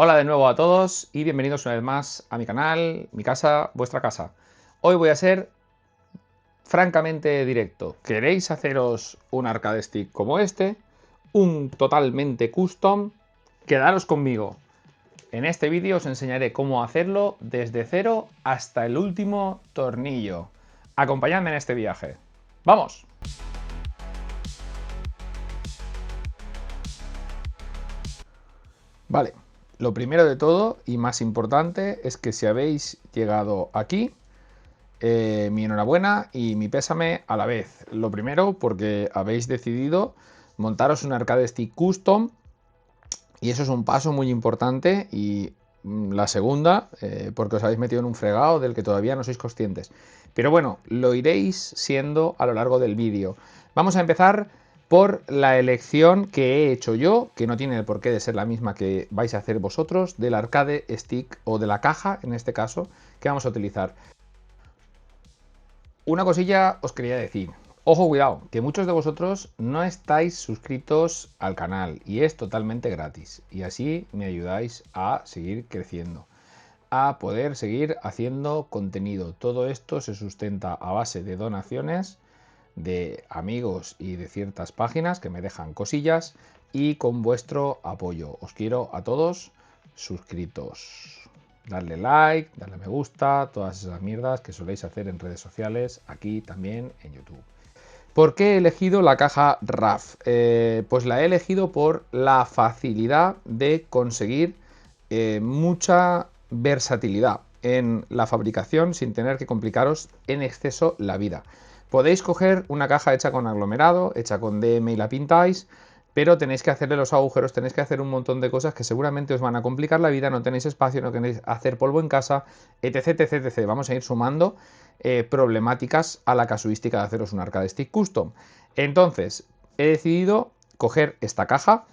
Hola de nuevo a todos y bienvenidos una vez más a mi canal, mi casa, vuestra casa. Hoy voy a ser francamente directo. ¿Queréis haceros un arcade stick como este? Un totalmente custom. Quedaros conmigo. En este vídeo os enseñaré cómo hacerlo desde cero hasta el último tornillo. Acompañadme en este viaje. ¡Vamos! Vale, lo primero de todo y más importante es que si habéis llegado aquí, mi enhorabuena y mi pésame a la vez. Lo primero, porque habéis decidido montaros un arcade stick custom y eso es un paso muy importante. Y la segunda, porque os habéis metido en un fregado del que todavía no sois conscientes. Pero bueno, lo iréis siendo a lo largo del vídeo. Vamos a empezar por la elección que he hecho yo, que no tiene el porqué de ser la misma que vais a hacer vosotros, del arcade stick o de la caja, en este caso, que vamos a utilizar. Una cosilla os quería decir. Ojo, cuidado, que muchos de vosotros no estáis suscritos al canal y es totalmente gratis. Y así me ayudáis a seguir creciendo, a poder seguir haciendo contenido. Todo esto se sustenta a base de donaciones de amigos y de ciertas páginas que me dejan cosillas y con vuestro apoyo. Os quiero a todos suscritos. Darle like, darle me gusta, todas esas mierdas que soléis hacer en redes sociales, aquí también en YouTube. ¿Por qué he elegido la caja RAF? Pues la he elegido por la facilidad de conseguir mucha versatilidad en la fabricación sin tener que complicaros en exceso la vida. Podéis coger una caja hecha con aglomerado, hecha con DM y la pintáis, pero tenéis que hacerle los agujeros, tenéis que hacer un montón de cosas que seguramente os van a complicar la vida, no tenéis espacio, no queréis hacer polvo en casa, etc, etc, etc. Vamos a ir sumando problemáticas a la casuística de haceros un arcade stick custom. Entonces, he decidido coger esta caja.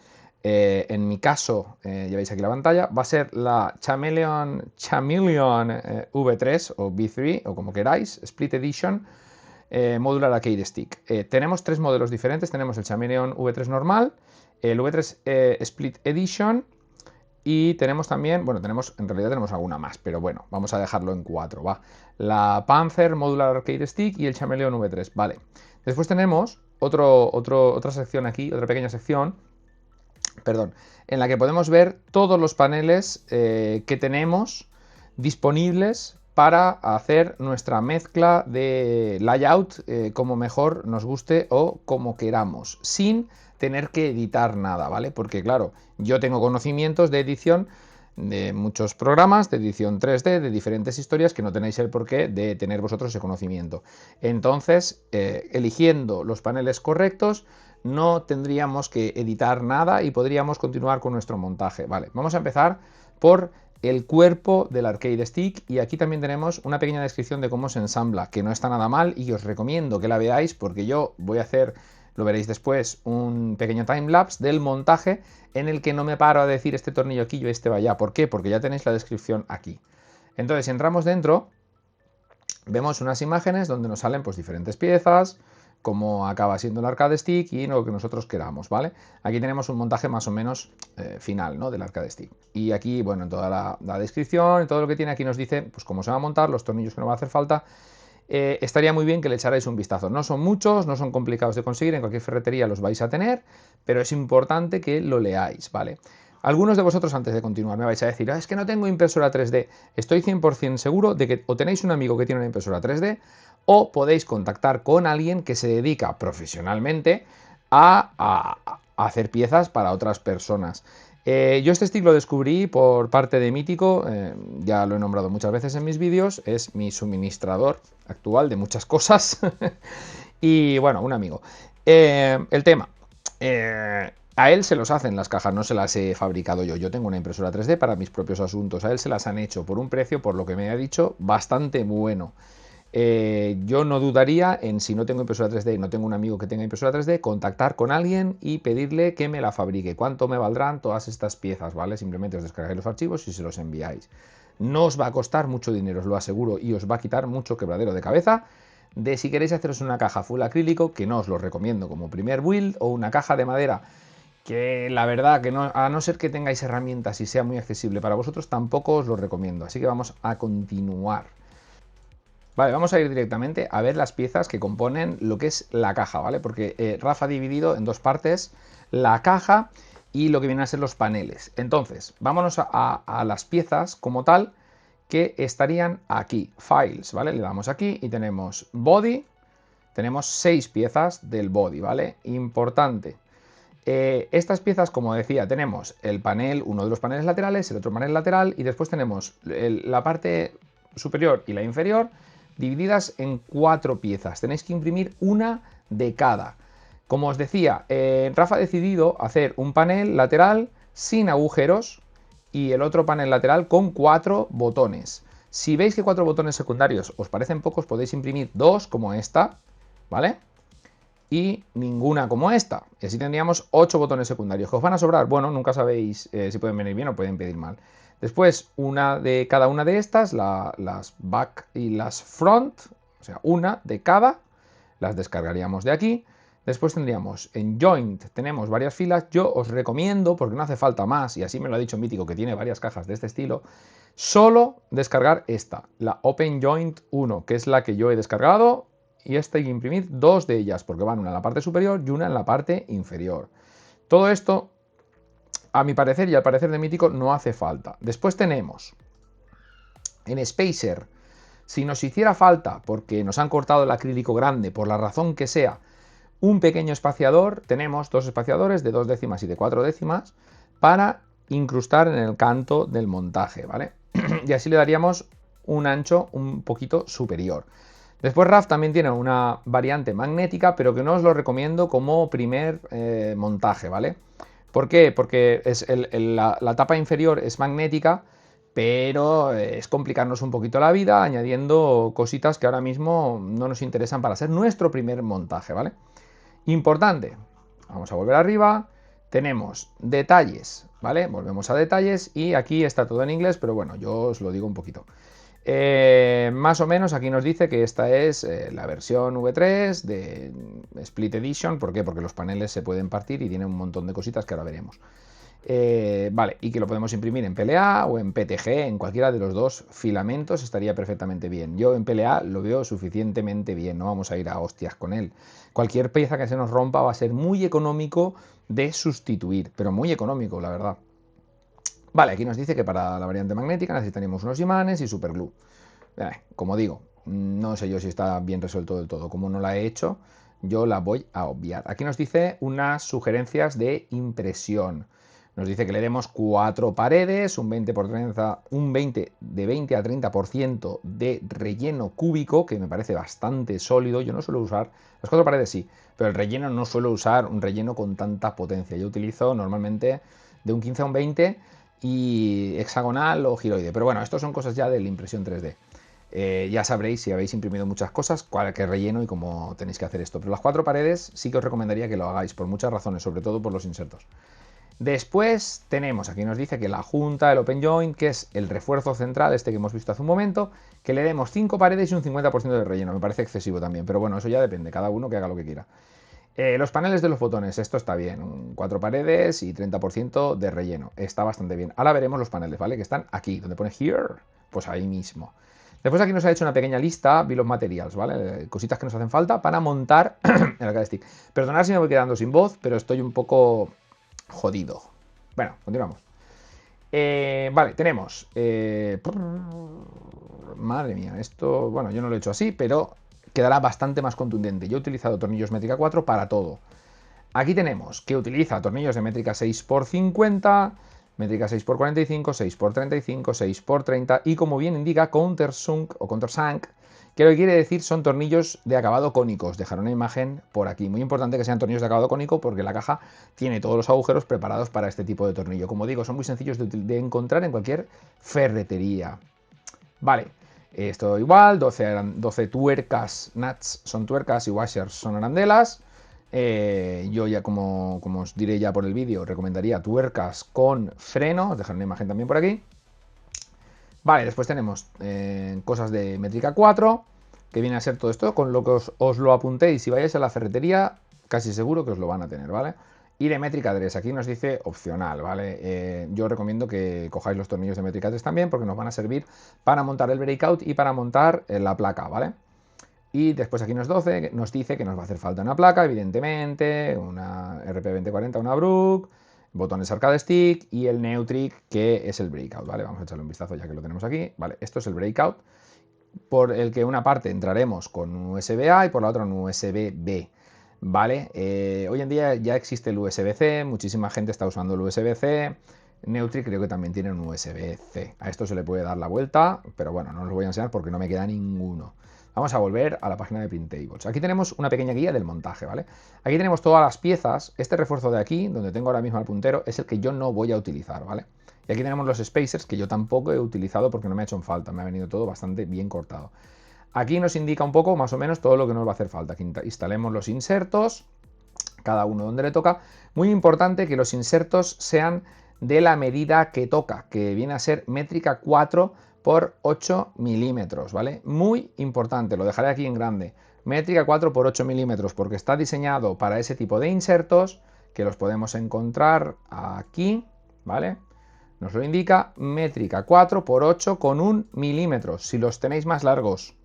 En mi caso, ya veis aquí la pantalla, va a ser la Chameleon V3 o V3 o como queráis, Split Edition, Modular Arcade Stick. Tenemos tres modelos diferentes, tenemos el Chameleon V3 normal, el V3 Split Edition y tenemos también, bueno, en realidad tenemos alguna más, pero bueno, vamos a dejarlo en cuatro, va. La Panzer Modular Arcade Stick y el Chameleon V3, vale. Después tenemos otra sección aquí, otra pequeña sección, perdón, en la que podemos ver todos los paneles que tenemos disponibles para hacer nuestra mezcla de layout como mejor nos guste o como queramos, sin tener que editar nada, ¿vale? Porque claro, yo tengo conocimientos de edición de muchos programas, de edición 3D, de diferentes historias que no tenéis el porqué de tener vosotros ese conocimiento. Entonces, eligiendo los paneles correctos, no tendríamos que editar nada y podríamos continuar con nuestro montaje. Vale, vamos a empezar por el cuerpo del arcade stick y aquí también tenemos una pequeña descripción de cómo se ensambla, que no está nada mal y os recomiendo que la veáis porque yo voy a hacer, lo veréis después, un pequeño timelapse del montaje en el que no me paro a decir este tornillo aquí y este va allá. ¿Por qué? Porque ya tenéis la descripción aquí. Entonces, si entramos dentro, vemos unas imágenes donde nos salen pues diferentes piezas, cómo acaba siendo el arcade stick y lo que nosotros queramos, ¿vale? Aquí tenemos un montaje más o menos final, ¿no? Del arcade stick. Y aquí, bueno, en toda la descripción y todo lo que tiene aquí nos dice pues cómo se va a montar, los tornillos que nos va a hacer falta. Estaría muy bien que le echarais un vistazo. No son muchos, no son complicados de conseguir, en cualquier ferretería los vais a tener, pero es importante que lo leáis, ¿vale? Algunos de vosotros, antes de continuar, me vais a decir, es que no tengo impresora 3D. Estoy 100% seguro de que o tenéis un amigo que tiene una impresora 3D o podéis contactar con alguien que se dedica profesionalmente a hacer piezas para otras personas. Yo este stick lo descubrí por parte de Mítico, ya lo he nombrado muchas veces en mis vídeos, es mi suministrador actual de muchas cosas y bueno, un amigo. El tema, a él se los hacen las cajas, no se las he fabricado yo. Yo tengo una impresora 3D para mis propios asuntos. A él se las han hecho por un precio, por lo que me ha dicho, bastante bueno. Yo no dudaría en, si no tengo impresora 3D y no tengo un amigo que tenga impresora 3D, contactar con alguien y pedirle que me la fabrique. ¿Cuánto me valdrán todas estas piezas? ¿Vale? Simplemente os descargáis los archivos y se los enviáis. No os va a costar mucho dinero, os lo aseguro, y os va a quitar mucho quebradero de cabeza de si queréis haceros una caja full acrílico, que no os lo recomiendo como primer build, o una caja de madera que la verdad que no, a no ser que tengáis herramientas y sea muy accesible para vosotros, tampoco os lo recomiendo. Así que vamos a continuar. Vale, vamos a ir directamente a ver las piezas que componen lo que es la caja, ¿vale? Porque Rafa ha dividido en dos partes la caja y lo que vienen a ser los paneles. Entonces, vámonos a las piezas como tal que estarían aquí. Files, ¿vale? Le damos aquí y tenemos body. Tenemos 6 piezas del body, ¿vale? Importante. Estas piezas, como decía, tenemos el panel, uno de los paneles laterales, el otro panel lateral y después tenemos la parte superior y la inferior divididas en 4 piezas. Tenéis que imprimir una de cada. Como os decía, Rafa ha decidido hacer un panel lateral sin agujeros y el otro panel lateral con 4 botones. Si veis que 4 botones secundarios os parecen pocos, podéis imprimir 2 como esta, ¿vale? Y ninguna como esta. Y así tendríamos 8 botones secundarios. ¿Que os van a sobrar? Bueno, nunca sabéis si pueden venir bien o pueden pedir mal. Después, una de cada una de estas, las back y las front, o sea, una de cada, las descargaríamos de aquí. Después tendríamos en joint, tenemos varias filas. Yo os recomiendo, porque no hace falta más, y así me lo ha dicho Mítico, que tiene varias cajas de este estilo, solo descargar esta, la Open Joint 1, que es la que yo he descargado. Y esta hay que imprimir 2 de ellas, porque van una en la parte superior y una en la parte inferior. Todo esto, a mi parecer y al parecer de Mítico, no hace falta. Después tenemos en Spacer, si nos hiciera falta, porque nos han cortado el acrílico grande, por la razón que sea, un pequeño espaciador, tenemos 2 espaciadores de 2 décimas y de 4 décimas para incrustar en el canto del montaje, ¿vale? Y así le daríamos un ancho un poquito superior. Después RAF también tiene una variante magnética, pero que no os lo recomiendo como primer montaje, ¿vale? ¿Por qué? Porque la tapa inferior es magnética, pero es complicarnos un poquito la vida añadiendo cositas que ahora mismo no nos interesan para hacer nuestro primer montaje, ¿vale? Importante, vamos a volver arriba, tenemos detalles, ¿vale? Volvemos a detalles y aquí está todo en inglés, pero bueno, yo os lo digo un poquito. Más o menos aquí nos dice que esta es la versión V3 de Split Edition. ¿Por qué? Porque los paneles se pueden partir y tiene un montón de cositas que ahora veremos. Vale, y que lo podemos imprimir en PLA o en PTG, en cualquiera de los dos filamentos estaría perfectamente bien. Yo en PLA lo veo suficientemente bien, no vamos a ir a hostias con él. Cualquier pieza que se nos rompa va a ser muy económico de sustituir, pero muy económico, la verdad. Vale, aquí nos dice que para la variante magnética necesitaríamos unos imanes y superglue. Como digo, no sé yo si está bien resuelto del todo. Como no la he hecho, yo la voy a obviar. Aquí nos dice unas sugerencias de impresión. Nos dice que le demos 4 paredes, un 20 por 30, un 20 de 20 a 30% de relleno cúbico, que me parece bastante sólido. Yo no suelo usar, las 4 paredes sí, pero el relleno no suelo usar un relleno con tanta potencia. Yo utilizo normalmente de un 15 a un 20 y hexagonal o giroide. Pero bueno, esto son cosas ya de la impresión 3D. Ya sabréis si habéis imprimido muchas cosas, cuál que relleno y cómo tenéis que hacer esto. Pero las 4 paredes sí que os recomendaría que lo hagáis por muchas razones, sobre todo por los insertos. Después tenemos, aquí nos dice que la junta, el open joint, que es el refuerzo central, este que hemos visto hace un momento, que le demos 5 paredes y un 50% de relleno. Me parece excesivo también, pero bueno, eso ya depende, cada uno que haga lo que quiera. Los paneles de los botones, esto está bien, 4 paredes y 30% de relleno, está bastante bien. Ahora veremos los paneles, ¿vale? Que están aquí, donde pone here, pues ahí mismo. Después aquí nos ha hecho una pequeña lista, Bill of Materials, ¿vale? Cositas que nos hacen falta para montar el arcade stick. Perdonad si me voy quedando sin voz, pero estoy un poco jodido. Bueno, continuamos. Vale, tenemos... madre mía, esto... Bueno, yo no lo he hecho así, pero quedará bastante más contundente. Yo he utilizado tornillos métrica 4 para todo. Aquí tenemos que utiliza tornillos de métrica 6x50, métrica 6x45, 6x35, 6x30 y como bien indica countersunk o countersunk, que lo que quiere decir son tornillos de acabado cónico. Os dejaré una imagen por aquí. Muy importante que sean tornillos de acabado cónico porque la caja tiene todos los agujeros preparados para este tipo de tornillo. Como digo, son muy sencillos de encontrar en cualquier ferretería. Vale, esto igual, 12 tuercas, nuts son tuercas y washers son arandelas. Yo ya como os diré ya por el vídeo, recomendaría tuercas con freno. Os dejaré una imagen también por aquí. Vale, después tenemos cosas de métrica 4, que viene a ser todo esto, con lo que os lo apuntéis si vayáis a la ferretería, casi seguro que os lo van a tener, ¿vale? Y de métrica 3, aquí nos dice opcional, ¿vale? Yo recomiendo que cojáis los tornillos de métrica 3 también porque nos van a servir para montar el breakout y para montar la placa, ¿vale? Y después aquí nos dice que nos va a hacer falta una placa, evidentemente, una RP2040, una Brook, botones arcade stick y el Neutrik, que es el breakout, ¿vale? Vamos a echarle un vistazo ya que lo tenemos aquí, ¿vale? Esto es el breakout, por el que una parte entraremos con un USB-A y por la otra un USB-B. ¿Vale? Hoy en día ya existe el USB-C, muchísima gente está usando el USB-C. Neutrik creo que también tiene un USB-C. A esto se le puede dar la vuelta, pero bueno, no os lo voy a enseñar porque no me queda ninguno. Vamos a volver a la página de Printables. Aquí tenemos una pequeña guía del montaje, ¿vale? Aquí tenemos todas las piezas. Este refuerzo de aquí, donde tengo ahora mismo el puntero, es el que yo no voy a utilizar, ¿vale? Y aquí tenemos los spacers que yo tampoco he utilizado porque no me ha hecho falta. Me ha venido todo bastante bien cortado. Aquí nos indica un poco más o menos todo lo que nos va a hacer falta. Aquí instalemos los insertos, cada uno donde le toca. Muy importante que los insertos sean de la medida que toca, que viene a ser métrica 4 por 8 milímetros, ¿vale? Muy importante, lo dejaré aquí en grande. Métrica 4 por 8 milímetros, porque está diseñado para ese tipo de insertos, que los podemos encontrar aquí, ¿vale? Nos lo indica, métrica 4 por 8 con 1 milímetro. Si los tenéis más largos,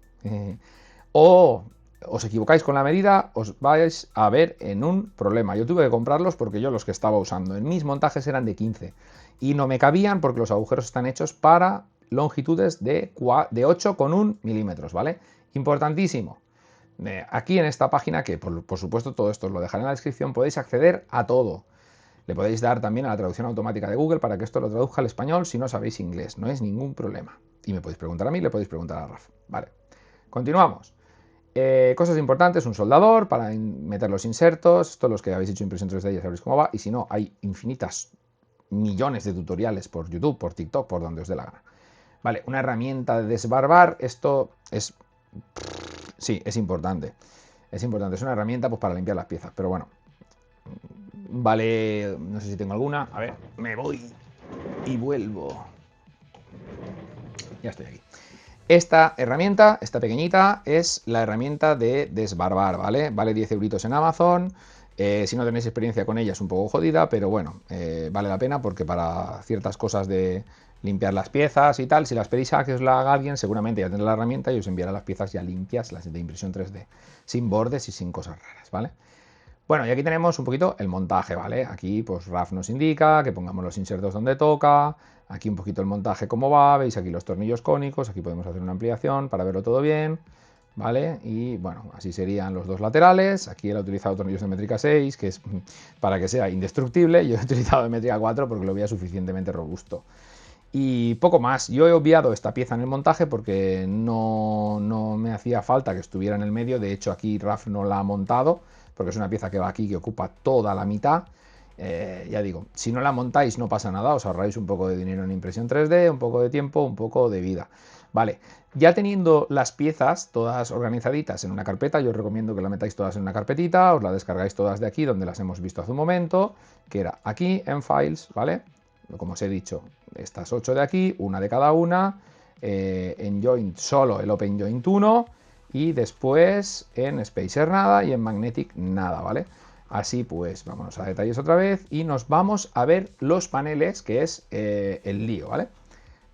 o os equivocáis con la medida, os vais a ver en un problema. Yo tuve que comprarlos porque yo los que estaba usando en mis montajes eran de 15 y no me cabían porque los agujeros están hechos para longitudes de 8,1 milímetros, ¿vale? Importantísimo. Aquí en esta página, que por supuesto todo esto os lo dejaré en la descripción, podéis acceder a todo. Le podéis dar también a la traducción automática de Google para que esto lo traduzca al español si no sabéis inglés. No es ningún problema. Y me podéis preguntar a mí, le podéis preguntar a Raf. Vale. Continuamos. Cosas importantes, un soldador para meter los insertos. Todos los que habéis hecho impresión 3D ya sabréis cómo va. Y si no, hay infinitas millones de tutoriales por YouTube, por TikTok, por donde os dé la gana. Vale, una herramienta de desbarbar. Esto es... Sí, es importante. Es importante. Es una herramienta pues, para limpiar las piezas. Pero bueno. Vale, no sé si tengo alguna. A ver, me voy y vuelvo. Ya estoy aquí. Esta herramienta, esta pequeñita, es la herramienta de desbarbar, ¿vale? Vale 10 euritos en Amazon. Si no tenéis experiencia con ella es un poco jodida, pero bueno, vale la pena porque para ciertas cosas de limpiar las piezas y tal, si las pedís a que os la haga alguien, seguramente ya tendrá la herramienta y os enviará las piezas ya limpias, las de impresión 3D, sin bordes y sin cosas raras, ¿vale? Bueno, y aquí tenemos un poquito el montaje, ¿vale? Aquí pues Raf nos indica que pongamos los insertos donde toca, aquí un poquito el montaje cómo va, veis aquí los tornillos cónicos, aquí podemos hacer una ampliación para verlo todo bien, ¿vale? Y bueno, así serían los dos laterales, aquí él ha utilizado tornillos de métrica 6, que es para que sea indestructible, yo he utilizado de métrica 4 porque lo veía suficientemente robusto. Y poco más, yo he obviado esta pieza en el montaje porque no me hacía falta que estuviera en el medio, de hecho aquí Raf no la ha montado, porque es una pieza que va aquí, que ocupa toda la mitad. Ya digo, si no la montáis no pasa nada, os ahorráis un poco de dinero en impresión 3D, un poco de tiempo, un poco de vida. Vale, ya teniendo las piezas todas organizaditas en una carpeta, yo os recomiendo que las metáis todas en una carpetita, os la descargáis todas de aquí, donde las hemos visto hace un momento, que era aquí en Files, ¿vale? Como os he dicho, estas 8 de aquí, una de cada una, en Joint solo el Open Joint 1, y después en Spacer nada y en Magnetic nada, ¿vale? Así pues, vámonos a detalles otra vez y nos vamos a ver los paneles, que es el lío, ¿vale?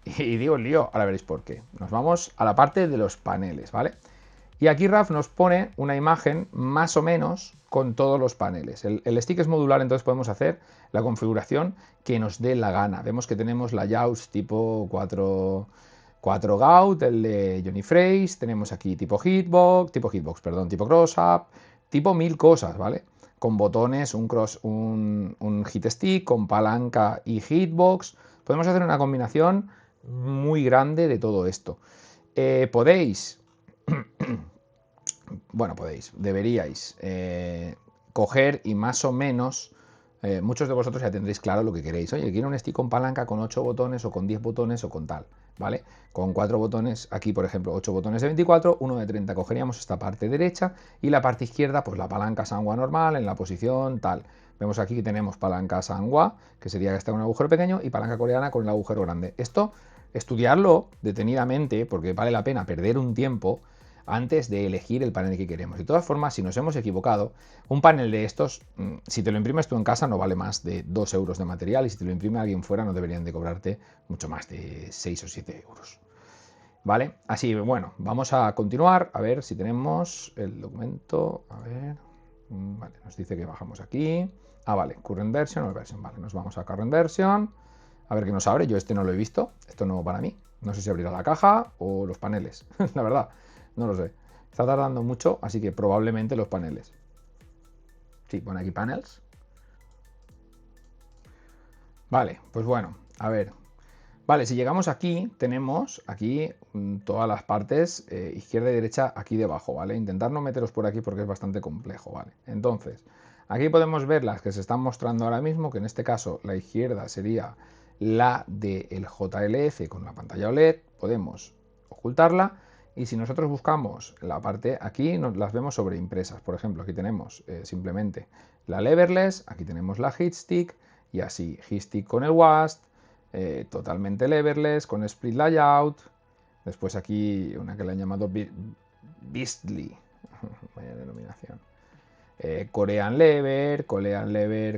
Y digo el lío, ahora veréis por qué. Nos vamos a la parte de los paneles, ¿vale? Y aquí Raf nos pone una imagen más o menos con todos los paneles. El stick es modular, entonces podemos hacer la configuración que nos dé la gana. Vemos que tenemos la JAWS tipo 4 Gaut, el de Johnny Phrase, tenemos aquí tipo hitbox, tipo cross-up, tipo 1000 cosas, ¿vale? Con botones, un hit stick, con palanca y hitbox. Podemos hacer una combinación muy grande de todo esto. Deberíais coger y más o menos, muchos de vosotros ya tendréis claro lo que queréis. Oye, quiero un stick con palanca con 8 botones o con 10 botones o con tal, ¿vale? Con 4 botones, aquí por ejemplo 8 botones de 24, uno de 30, cogeríamos esta parte derecha y la parte izquierda pues la palanca Sanwa normal en la posición tal. Vemos aquí que tenemos palanca Sanwa, que sería que está con un agujero pequeño, y palanca coreana con el agujero grande. Esto, estudiarlo detenidamente, porque vale la pena perder un tiempo. antes de elegir el panel que queremos. De todas formas, si nos hemos equivocado, un panel de estos, si te lo imprimes tú en casa, no vale más de 2 euros de material, y si te lo imprime alguien fuera, no deberían de cobrarte mucho más de 6 o 7 euros. ¿Vale? Así, bueno, vamos a continuar, a ver si tenemos el documento, a ver, vale, nos dice que bajamos aquí, vale, current version, all version, vale, nos vamos a current version, a ver qué nos abre, yo este no lo he visto, esto no para mí, no sé si abrirá la caja o los paneles, la verdad, no lo sé, está tardando mucho, así que probablemente los paneles. Sí, pone aquí panels. Vale, pues bueno, a ver. Vale, si llegamos aquí, tenemos aquí todas las partes, izquierda y derecha, aquí debajo, ¿vale? Intentar no meteros por aquí porque es bastante complejo, ¿vale? Entonces, aquí podemos ver las que se están mostrando ahora mismo, que en este caso la izquierda sería la del JLF con la pantalla OLED, podemos ocultarla, y si nosotros buscamos la parte aquí, las vemos sobreimpresas. Por ejemplo, aquí tenemos simplemente la leverless, aquí tenemos la heatstick, y así, heatstick con el WASD, totalmente leverless, con split layout. Después aquí una que le han llamado Beastly, vaya denominación. Korean Lever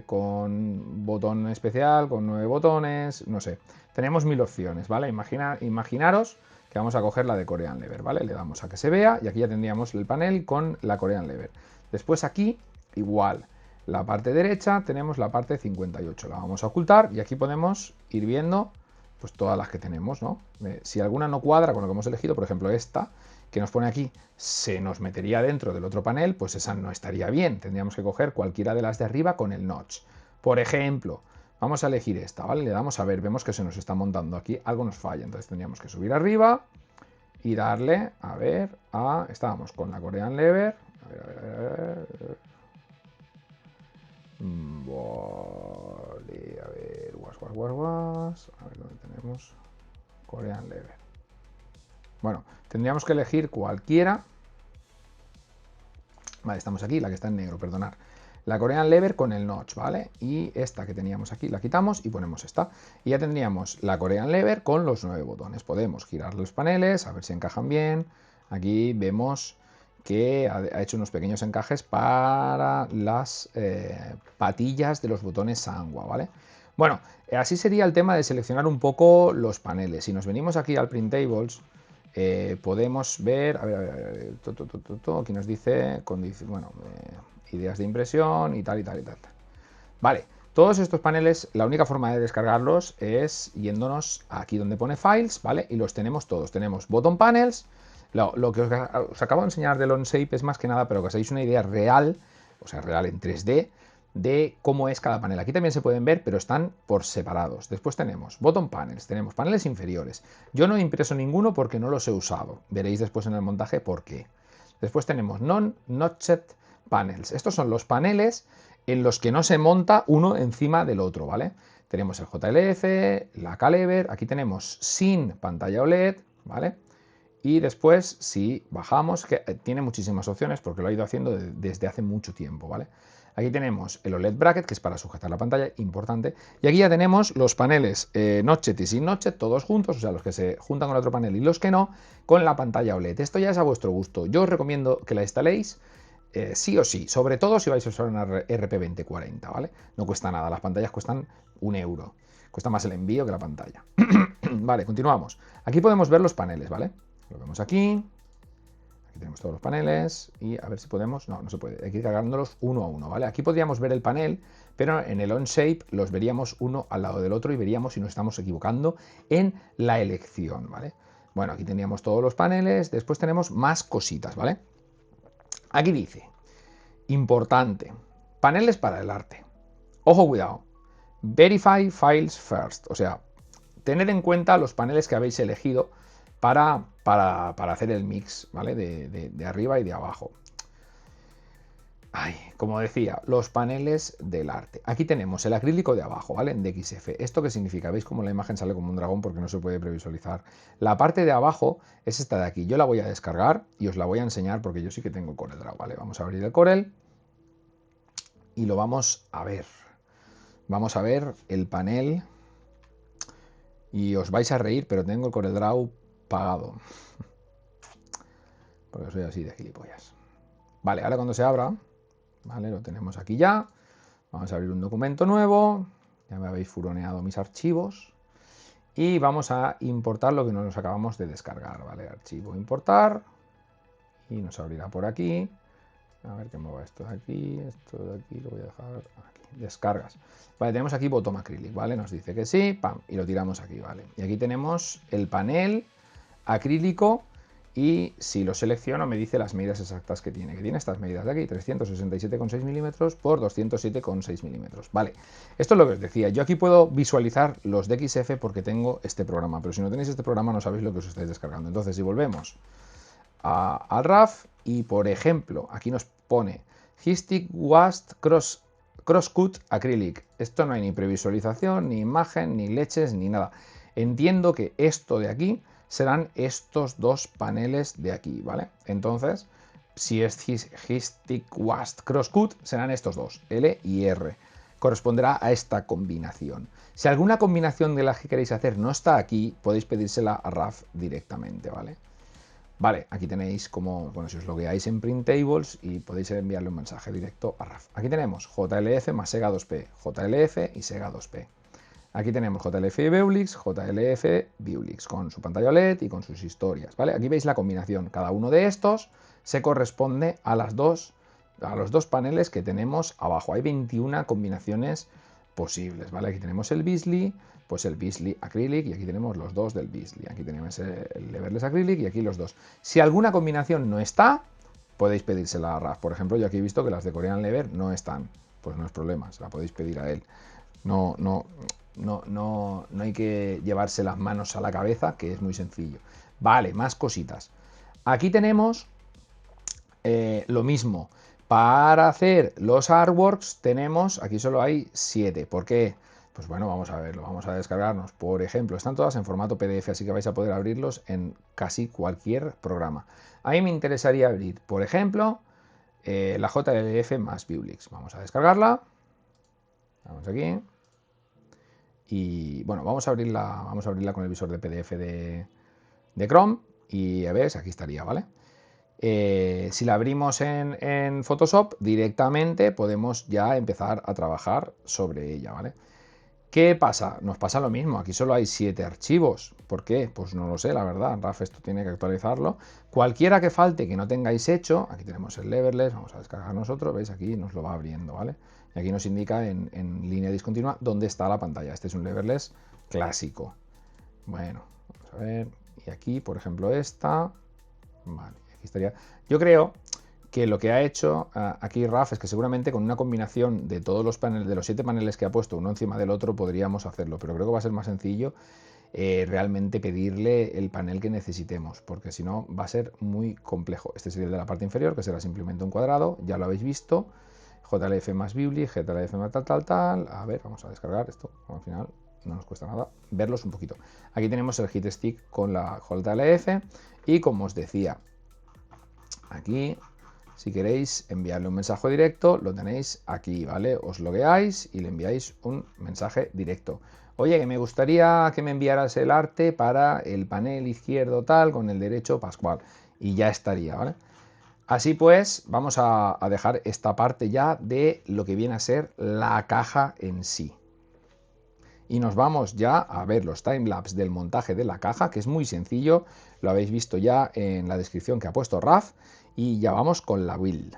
con botón especial, con 9 botones, no sé. Tenemos 1000 opciones, ¿vale? Imaginaros que vamos a coger la de Korean Lever, ¿vale? Le damos a que se vea y aquí ya tendríamos el panel con la Korean Lever. Después aquí, igual. La parte derecha tenemos la parte 58, la vamos a ocultar y aquí podemos ir viendo pues todas las que tenemos, ¿no? Si alguna no cuadra con lo que hemos elegido, por ejemplo esta, que nos pone aquí, se nos metería dentro del otro panel, pues esa no estaría bien. Tendríamos que coger cualquiera de las de arriba con el notch. Por ejemplo, vamos a elegir esta, ¿vale? Le damos a ver, vemos que se nos está montando aquí, algo nos falla, entonces tendríamos que subir arriba y darle, a ver, estábamos con la Korean Lever, vale, a ver, was, a ver dónde tenemos Korean Lever. Bueno, tendríamos que elegir cualquiera. Vale, estamos aquí, la que está en negro, perdonad. La Korean Lever con el notch, ¿vale? Y esta que teníamos aquí la quitamos y ponemos esta. Y ya tendríamos la Korean Lever con los 9 botones. Podemos girar los paneles, a ver si encajan bien. Aquí vemos que ha hecho unos pequeños encajes para las patillas de los botones Sanwa, ¿vale? Bueno, así sería el tema de seleccionar un poco los paneles. Si nos venimos aquí al Printables, podemos ver, a ver, aquí nos dice, bueno, ideas de impresión y tal y tal y tal. Vale, todos estos paneles, la única forma de descargarlos es yéndonos aquí donde pone Files, ¿vale? Y los tenemos todos. Tenemos Button Panels. Lo que os acabo de enseñar del OnShape es más que nada, pero que os hagáis una idea real, o sea, real en 3D, de cómo es cada panel. Aquí también se pueden ver, pero están por separados. Después tenemos Bottom Panels, tenemos paneles inferiores. Yo no he impreso ninguno porque no los he usado. Veréis después en el montaje por qué. Después tenemos Non-Notched Panels. Estos son los paneles en los que no se monta uno encima del otro, ¿vale? Tenemos el JLF, la K-Lever, aquí tenemos sin pantalla OLED, ¿vale? Y después, si bajamos, que tiene muchísimas opciones porque lo ha ido haciendo desde hace mucho tiempo, ¿vale? Aquí tenemos el OLED bracket, que es para sujetar la pantalla, importante. Y aquí ya tenemos los paneles notched y sin notched, todos juntos, o sea, los que se juntan con el otro panel y los que no, con la pantalla OLED. Esto ya es a vuestro gusto. Yo os recomiendo que la instaléis sí o sí, sobre todo si vais a usar una RP2040, ¿vale? No cuesta nada, las pantallas cuestan 1 euro. Cuesta más el envío que la pantalla. Vale, continuamos. Aquí podemos ver los paneles, ¿vale? Lo vemos aquí. Aquí tenemos todos los paneles y a ver si podemos... No, no se puede. Hay que ir cargándolos uno a uno, ¿vale? Aquí podríamos ver el panel, pero en el OnShape los veríamos uno al lado del otro y veríamos si nos estamos equivocando en la elección, ¿vale? Bueno, aquí teníamos todos los paneles. Después tenemos más cositas, ¿vale? Aquí dice, importante, paneles para el arte. Ojo, cuidado. Verify files first. O sea, tened en cuenta los paneles que habéis elegido para hacer el mix, ¿vale? De arriba y de abajo. Ay, como decía, los paneles del arte. Aquí tenemos el acrílico de abajo, ¿vale? En DXF. ¿Esto qué significa? ¿Veis cómo la imagen sale como un dragón porque no se puede previsualizar? La parte de abajo es esta de aquí. Yo la voy a descargar y os la voy a enseñar porque yo sí que tengo CorelDRAW, ¿vale? Vamos a abrir el Corel y lo vamos a ver. Vamos a ver el panel y os vais a reír, pero tengo el CorelDRAW pagado. porque soy así de gilipollas. Vale, ahora cuando se abra, vale, lo tenemos aquí ya. Vamos a abrir un documento nuevo. Ya me habéis furoneado mis archivos. Y vamos a importar lo que nos acabamos de descargar, ¿vale? Archivo importar. Y nos abrirá por aquí. A ver que mueva esto de aquí. Esto de aquí lo voy a dejar aquí. Descargas. Vale, tenemos aquí botón acrílico, ¿vale? Nos dice que sí, pam, y lo tiramos aquí, ¿vale? Y aquí tenemos el panel acrílico. Y si lo selecciono me dice las medidas exactas que tiene estas medidas de aquí, 367,6 milímetros por 207,6 milímetros. Vale, esto es lo que os decía, yo aquí puedo visualizar los DXF porque tengo este programa, pero si no tenéis este programa no sabéis lo que os estáis descargando. Entonces si volvemos al RAF y por ejemplo aquí nos pone Histic Wast Crosscut Acrylic, esto no hay ni previsualización, ni imagen, ni leches, ni nada. Entiendo que esto de aquí serán estos dos paneles de aquí, ¿vale? Entonces, si es Histic Wast Crosscut, serán estos dos, L y R. Corresponderá a esta combinación. Si alguna combinación de las que queréis hacer no está aquí, podéis pedírsela a RAF directamente, ¿vale? Vale, aquí tenéis como, bueno, si os logueáis en Printables y podéis enviarle un mensaje directo a RAF. Aquí tenemos JLF más Sega 2P, JLF y Sega 2P. Aquí tenemos JLF y Beulix, JLF, Beulix, con su pantalla LED y con sus historias, ¿vale? Aquí veis la combinación. Cada uno de estos se corresponde a los dos paneles que tenemos abajo. Hay 21 combinaciones posibles, ¿vale? Aquí tenemos el Beasley, pues el Beasley Acrylic y aquí tenemos los dos del Beasley. Aquí tenemos el Leverless Acrylic y aquí los dos. Si alguna combinación no está, podéis pedírsela a RAF. Por ejemplo, yo aquí he visto que las de Korean Lever no están. Pues no es problema, se la podéis pedir a él. No hay que llevarse las manos a la cabeza, que es muy sencillo. Vale, más cositas. Aquí tenemos lo mismo. Para hacer los artworks tenemos, aquí solo hay 7. ¿Por qué? Pues bueno, vamos a verlo, vamos a descargarnos. Por ejemplo, están todas en formato PDF, así que vais a poder abrirlos en casi cualquier programa. A mí me interesaría abrir, por ejemplo, la JLF más Beulix. Vamos a descargarla. Vamos aquí. Y bueno, vamos a abrirla con el visor de PDF de Chrome y a ver, aquí estaría, ¿vale? Si la abrimos en Photoshop, directamente podemos ya empezar a trabajar sobre ella, ¿vale? ¿Qué pasa? Nos pasa lo mismo, aquí solo hay 7 archivos. ¿Por qué? Pues no lo sé, la verdad, RAF esto tiene que actualizarlo. Cualquiera que falte que no tengáis hecho, aquí tenemos el Leverless, vamos a descargar nosotros, veis, aquí nos lo va abriendo, ¿vale? Y aquí nos indica en línea discontinua dónde está la pantalla. Este es un Leverless clásico. Bueno, vamos a ver, y aquí, por ejemplo, esta, vale, aquí estaría. Yo creo que lo que ha hecho aquí RAF es que seguramente con una combinación de todos los paneles, de los 7 paneles que ha puesto uno encima del otro, podríamos hacerlo, pero creo que va a ser más sencillo realmente pedirle el panel que necesitemos, porque si no va a ser muy complejo. Este sería el de la parte inferior, que será simplemente un cuadrado, ya lo habéis visto, JLF más Bibli, JLF más tal, a ver, vamos a descargar esto, al final no nos cuesta nada verlos un poquito. Aquí tenemos el hit stick con la JLF y como os decía, aquí si queréis enviarle un mensaje directo, lo tenéis aquí, ¿vale? Os logueáis y le enviáis un mensaje directo. Oye, que me gustaría que me enviaras el arte para el panel izquierdo tal, con el derecho pascual. Y ya estaría, ¿vale? Así pues, vamos a dejar esta parte ya de lo que viene a ser la caja en sí. Y nos vamos ya a ver los timelapse del montaje de la caja, que es muy sencillo, lo habéis visto ya en la descripción que ha puesto RAF, y ya vamos con la build.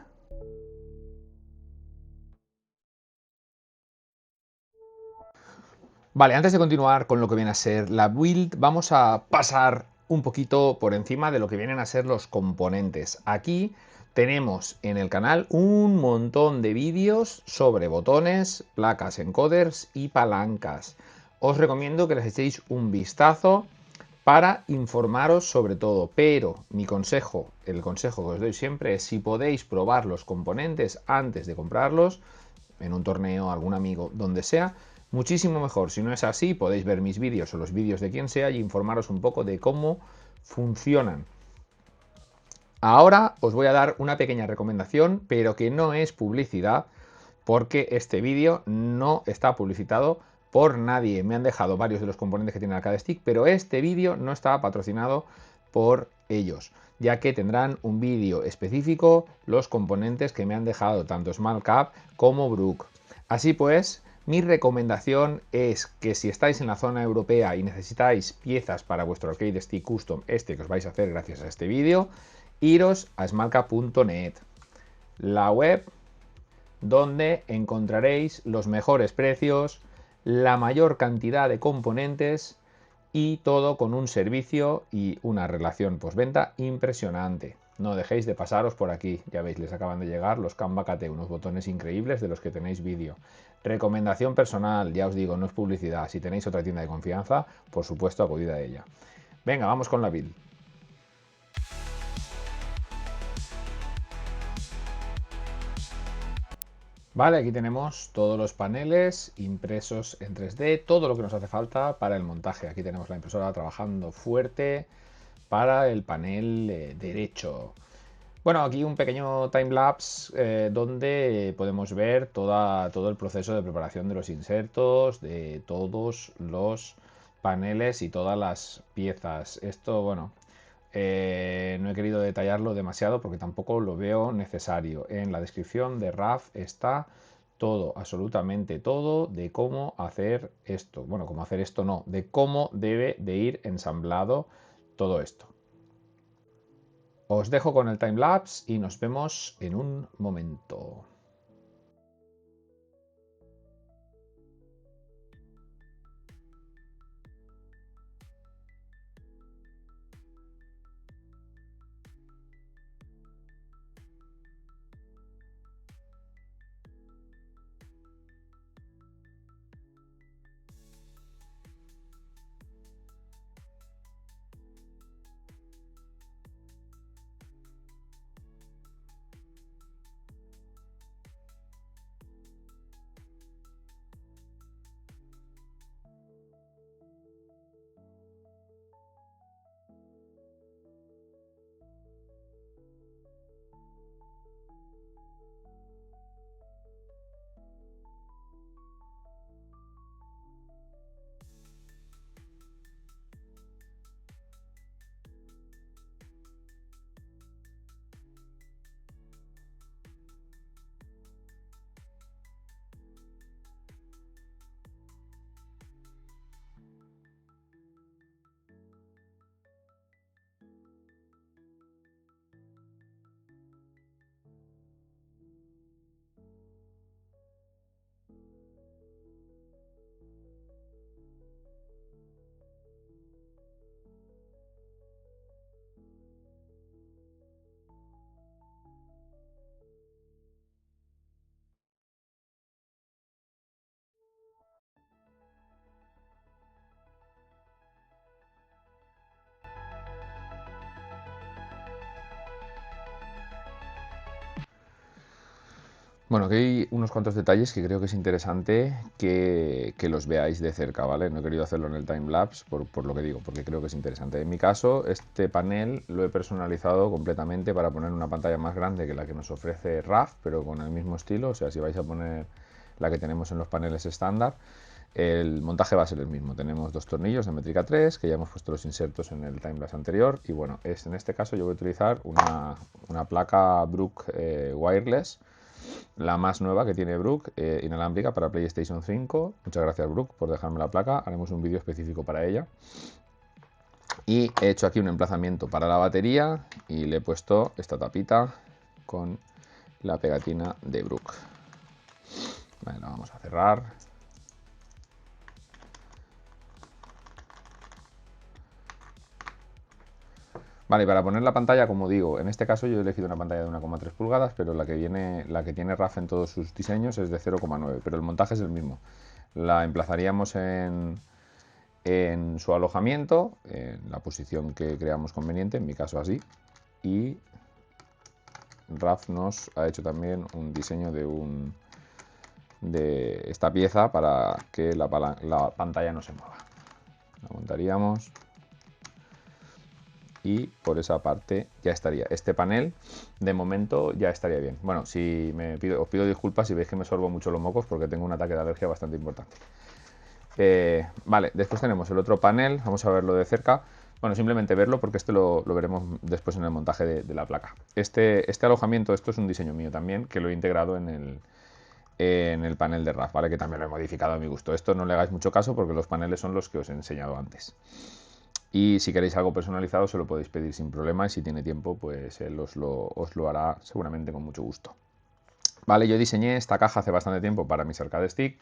Vale, antes de continuar con lo que viene a ser la build, vamos a pasar un poquito por encima de lo que vienen a ser los componentes. Aquí tenemos en el canal un montón de vídeos sobre botones, placas encoders y palancas. Os recomiendo que les echéis un vistazo para informaros sobre todo, pero mi consejo, el consejo que os doy siempre es si podéis probar los componentes antes de comprarlos, en un torneo, algún amigo, donde sea, muchísimo mejor. Si no es así, podéis ver mis vídeos o los vídeos de quien sea y informaros un poco de cómo funcionan. Ahora os voy a dar una pequeña recomendación, pero que no es publicidad, porque este vídeo no está publicitado por nadie. Me han dejado varios de los componentes que tiene el arcade stick, pero este vídeo no está patrocinado por ellos, ya que tendrán un vídeo específico los componentes que me han dejado tanto SmartCap como Brook. Así pues, mi recomendación es que si estáis en la zona europea y necesitáis piezas para vuestro Arcade Stick Custom, que os vais a hacer gracias a este vídeo, iros a smartcap.net, la web donde encontraréis los mejores precios, la mayor cantidad de componentes y todo con un servicio y una relación postventa impresionante. No dejéis de pasaros por aquí. Ya veis, les acaban de llegar los Canva KT, unos botones increíbles de los que tenéis vídeo. Recomendación personal, ya os digo, no es publicidad. Si tenéis otra tienda de confianza, por supuesto, acudid a ella. Venga, vamos con la build. Vale, aquí tenemos todos los paneles impresos en 3D, todo lo que nos hace falta para el montaje. Aquí tenemos la impresora trabajando fuerte para el panel derecho. Bueno, aquí un pequeño timelapse donde podemos ver todo el proceso de preparación de los insertos, de todos los paneles y todas las piezas. Esto, bueno, no he querido detallarlo demasiado porque tampoco lo veo necesario. En la descripción de RAF está todo, absolutamente todo, de cómo hacer esto. Bueno, cómo hacer esto no, de cómo debe de ir ensamblado todo esto. Os dejo con el timelapse y nos vemos en un momento. Bueno, aquí hay unos cuantos detalles que creo que es interesante que los veáis de cerca, ¿vale? No he querido hacerlo en el timelapse por lo que digo, porque creo que es interesante. En mi caso, este panel lo he personalizado completamente para poner una pantalla más grande que la que nos ofrece RAF, pero con el mismo estilo. O sea, si vais a poner la que tenemos en los paneles estándar, el montaje va a ser el mismo. Tenemos dos tornillos de métrica 3, que ya hemos puesto los insertos en el timelapse anterior. Y bueno, en este caso yo voy a utilizar una placa Brook Wireless, la más nueva que tiene Brook, inalámbrica para PlayStation 5. Muchas gracias, Brook, por dejarme la placa. Haremos un vídeo específico para ella. Y he hecho aquí un emplazamiento para la batería y le he puesto esta tapita con la pegatina de Brook. Vale, la vamos a cerrar. Vale, para poner la pantalla, como digo, en este caso yo he elegido una pantalla de 1,3 pulgadas, pero la que tiene RAF en todos sus diseños es de 0,9, pero el montaje es el mismo. La emplazaríamos en su alojamiento, en la posición que creamos conveniente, en mi caso así, y RAF nos ha hecho también un diseño de esta pieza para que la pantalla no se mueva. La montaríamos y por esa parte ya estaría. Este panel de momento ya estaría bien. Bueno, os pido disculpas si veis que me sorbo mucho los mocos porque tengo un ataque de alergia bastante importante. Vale, después tenemos el otro panel, vamos a verlo de cerca. Bueno, simplemente verlo porque este lo veremos después en el montaje de la placa. Este alojamiento, esto es un diseño mío también, que lo he integrado en el panel de RAF, ¿vale? Que también lo he modificado a mi gusto. Esto no le hagáis mucho caso porque los paneles son los que os he enseñado antes. Y si queréis algo personalizado se lo podéis pedir sin problema y si tiene tiempo pues él os lo hará seguramente con mucho gusto. Vale, yo diseñé esta caja hace bastante tiempo para mis arcade stick.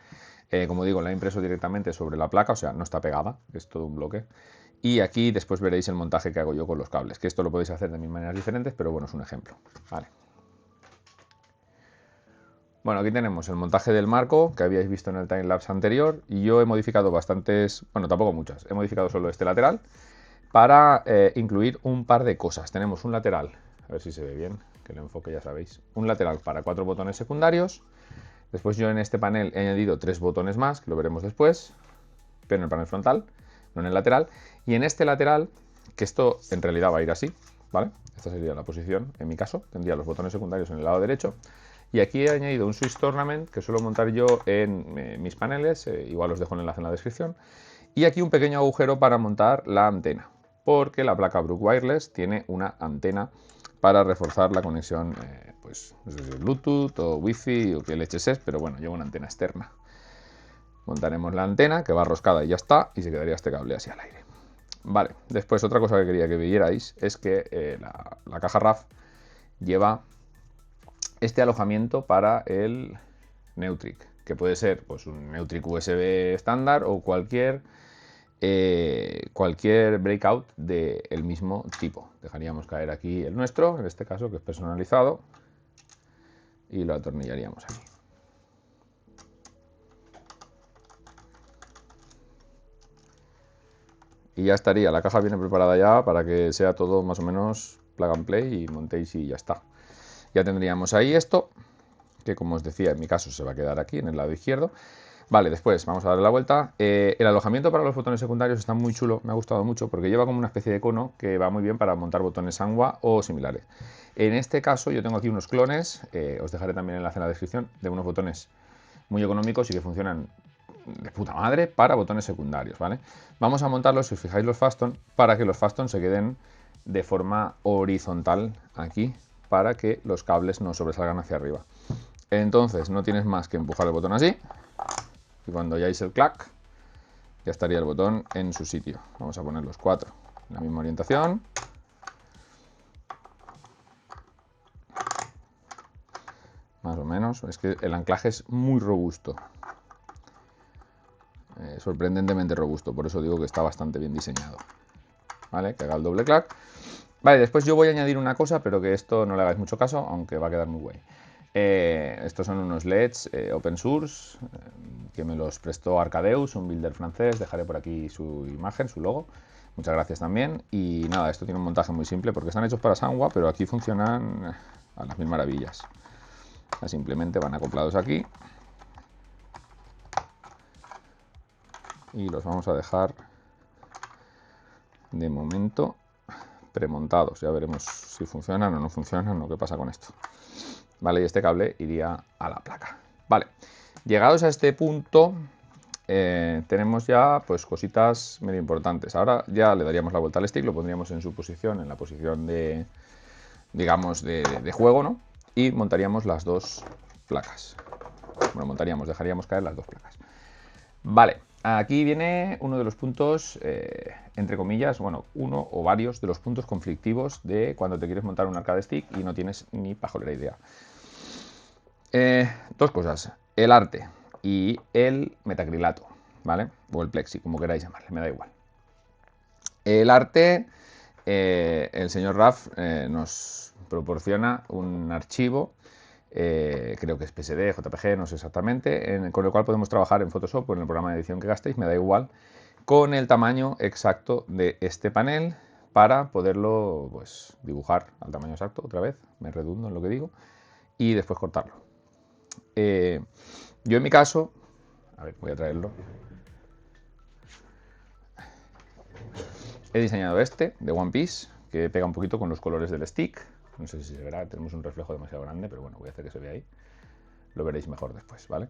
Como digo, la he impreso directamente sobre la placa, o sea, no está pegada, es todo un bloque. Y aquí después veréis el montaje que hago yo con los cables, que esto lo podéis hacer de mil maneras diferentes, pero bueno, es un ejemplo. Vale. Bueno, aquí tenemos el montaje del marco que habíais visto en el timelapse anterior y yo he modificado bastantes, bueno, tampoco muchas, he modificado solo este lateral para incluir un par de cosas. Tenemos un lateral, a ver si se ve bien, que el enfoque ya sabéis, un lateral para 4 botones secundarios. Después yo en este panel he añadido 3 botones más, que lo veremos después, pero en el panel frontal, no en el lateral. Y en este lateral, que esto en realidad va a ir así, ¿vale? Esta sería la posición, en mi caso, tendría los botones secundarios en el lado derecho. Y aquí he añadido un Switch Tournament que suelo montar yo en mis paneles, igual os dejo el enlace en la descripción. Y aquí un pequeño agujero para montar la antena, porque la placa Brook Wireless tiene una antena para reforzar la conexión, pues no sé si Bluetooth o Wi-Fi o qué leches es, pero bueno, lleva una antena externa. Montaremos la antena que va roscada y ya está, y se quedaría este cable así al aire. Vale, después otra cosa que quería que vierais es que la caja RAF lleva este alojamiento para el Neutric, que puede ser pues un Neutric USB estándar o cualquier breakout del mismo tipo. Dejaríamos caer aquí el nuestro, en este caso, que es personalizado, y lo atornillaríamos aquí. Y ya estaría, la caja viene preparada ya para que sea todo más o menos plug and play y montéis y ya está. Ya tendríamos ahí esto, que como os decía, en mi caso se va a quedar aquí en el lado izquierdo. Vale, después vamos a darle la vuelta. El alojamiento para los botones secundarios está muy chulo, me ha gustado mucho porque lleva como una especie de cono que va muy bien para montar botones Angwa o similares. En este caso yo tengo aquí unos clones, os dejaré también el enlace en la descripción, de unos botones muy económicos y que funcionan de puta madre para botones secundarios, ¿vale? Vamos a montarlos, si os fijáis, los Faston, para que los Faston se queden de forma horizontal aquí, para que los cables no sobresalgan hacia arriba. Entonces no tienes más que empujar el botón así y cuando oyáis el clac ya estaría el botón en su sitio. Vamos a poner los 4 en la misma orientación. Más o menos, es que el anclaje es muy robusto. Sorprendentemente robusto, por eso digo que está bastante bien diseñado. ¿Vale? Que haga el doble clac. Vale, después yo voy a añadir una cosa, pero que esto no le hagáis mucho caso, aunque va a quedar muy guay. Estos son unos LEDs open source que me los prestó Arcadeus, un builder francés. Dejaré por aquí su imagen, su logo. Muchas gracias también. Y nada, esto tiene un montaje muy simple porque están hechos para Sanwa, pero aquí funcionan a las mil maravillas. Simplemente van acoplados aquí. Y los vamos a dejar de momento premontados. Ya veremos si funcionan o no funcionan o qué pasa con esto. Vale, y este cable iría a la placa. Vale, llegados a este punto tenemos ya pues cositas medio importantes. Ahora ya le daríamos la vuelta al stick, lo pondríamos en su posición, en la posición de, digamos, de juego, ¿no? Y montaríamos las dos placas. Bueno, dejaríamos caer las dos placas. Vale, aquí viene uno de los puntos, entre comillas, bueno, uno o varios de los puntos conflictivos de cuando te quieres montar un arcade stick y no tienes ni pajolera idea. Dos cosas, el arte y el metacrilato, ¿vale? O el plexi, como queráis llamarle, me da igual. El arte, el señor Raf nos proporciona un archivo, creo que es PSD, JPG, no sé exactamente, con el cual podemos trabajar en Photoshop o en el programa de edición que gastéis, me da igual, con el tamaño exacto de este panel para poderlo pues, dibujar al tamaño exacto, otra vez, me redundo en lo que digo, y después cortarlo. Yo en mi caso, a ver, voy a traerlo. He diseñado este de One Piece, que pega un poquito con los colores del stick. No sé si se verá, tenemos un reflejo demasiado grande, pero bueno, voy a hacer que se vea ahí. Lo veréis mejor después, ¿vale?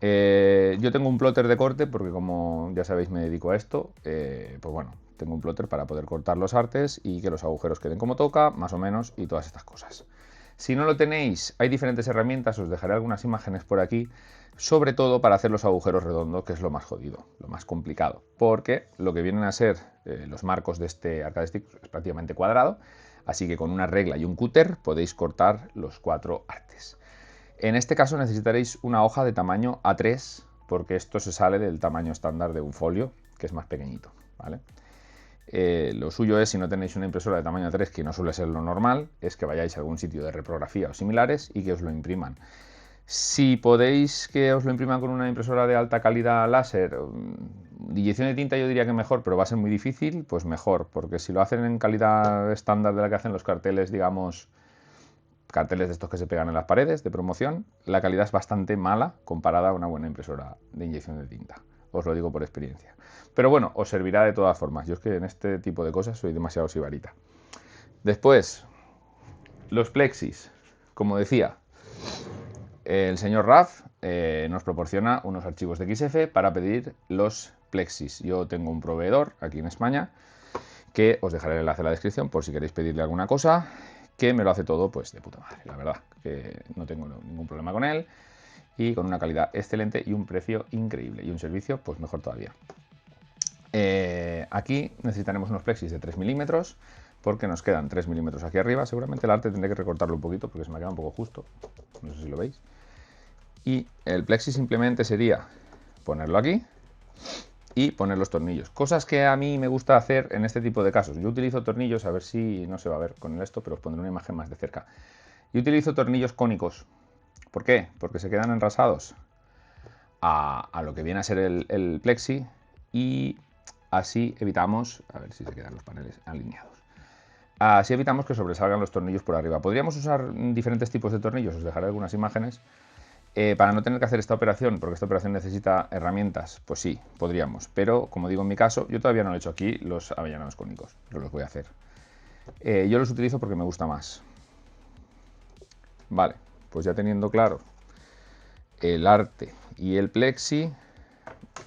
Yo tengo un plotter de corte porque como ya sabéis me dedico a esto, pues bueno, tengo un plotter para poder cortar los artes y que los agujeros queden como toca, más o menos, y todas estas cosas. Si no lo tenéis, hay diferentes herramientas, os dejaré algunas imágenes por aquí, sobre todo para hacer los agujeros redondos, que es lo más jodido, lo más complicado, porque lo que vienen a ser los marcos de este arcade stick es prácticamente cuadrado, así que con una regla y un cúter podéis cortar los 4 artes. En este caso necesitaréis una hoja de tamaño A3, porque esto se sale del tamaño estándar de un folio, que es más pequeñito, ¿vale? Lo suyo es, si no tenéis una impresora de tamaño A3, que no suele ser lo normal, es que vayáis a algún sitio de reprografía o similares y que os lo impriman. Si podéis que os lo impriman con una impresora de alta calidad láser, inyección de tinta yo diría que mejor, pero va a ser muy difícil, pues mejor, porque si lo hacen en calidad estándar de la que hacen los carteles, digamos, carteles de estos que se pegan en las paredes de promoción, la calidad es bastante mala comparada a una buena impresora de inyección de tinta. Os lo digo por experiencia. Pero bueno, os servirá de todas formas. Yo es que en este tipo de cosas soy demasiado sibarita. Después, los plexis. Como decía, el señor Raf nos proporciona unos archivos de XF para pedir los plexis. Yo tengo un proveedor aquí en España que os dejaré el enlace en la descripción por si queréis pedirle alguna cosa, que me lo hace todo pues de puta madre, la verdad, que no tengo ningún problema con él y con una calidad excelente y un precio increíble y un servicio pues mejor todavía. Aquí necesitaremos unos plexis de 3 milímetros porque nos quedan 3 milímetros aquí arriba. Seguramente el arte tendré que recortarlo un poquito porque se me queda un poco justo, no sé si lo veis. Y el plexi simplemente sería ponerlo aquí y poner los tornillos. Cosas que a mí me gusta hacer en este tipo de casos. Yo utilizo tornillos, a ver si no se va a ver con esto, pero os pondré una imagen más de cerca. Yo utilizo tornillos cónicos. ¿Por qué? Porque se quedan enrasados a lo que viene a ser el plexi y así evitamos, a ver si se quedan los paneles alineados. Así evitamos que sobresalgan los tornillos por arriba. Podríamos usar diferentes tipos de tornillos, os dejaré algunas imágenes. Para no tener que hacer esta operación, porque esta operación necesita herramientas, pues sí, podríamos. Pero, como digo en mi caso, yo todavía no lo he hecho aquí, los avellanados cónicos. No los voy a hacer. Yo los utilizo porque me gusta más. Vale, pues ya teniendo claro el arte y el plexi,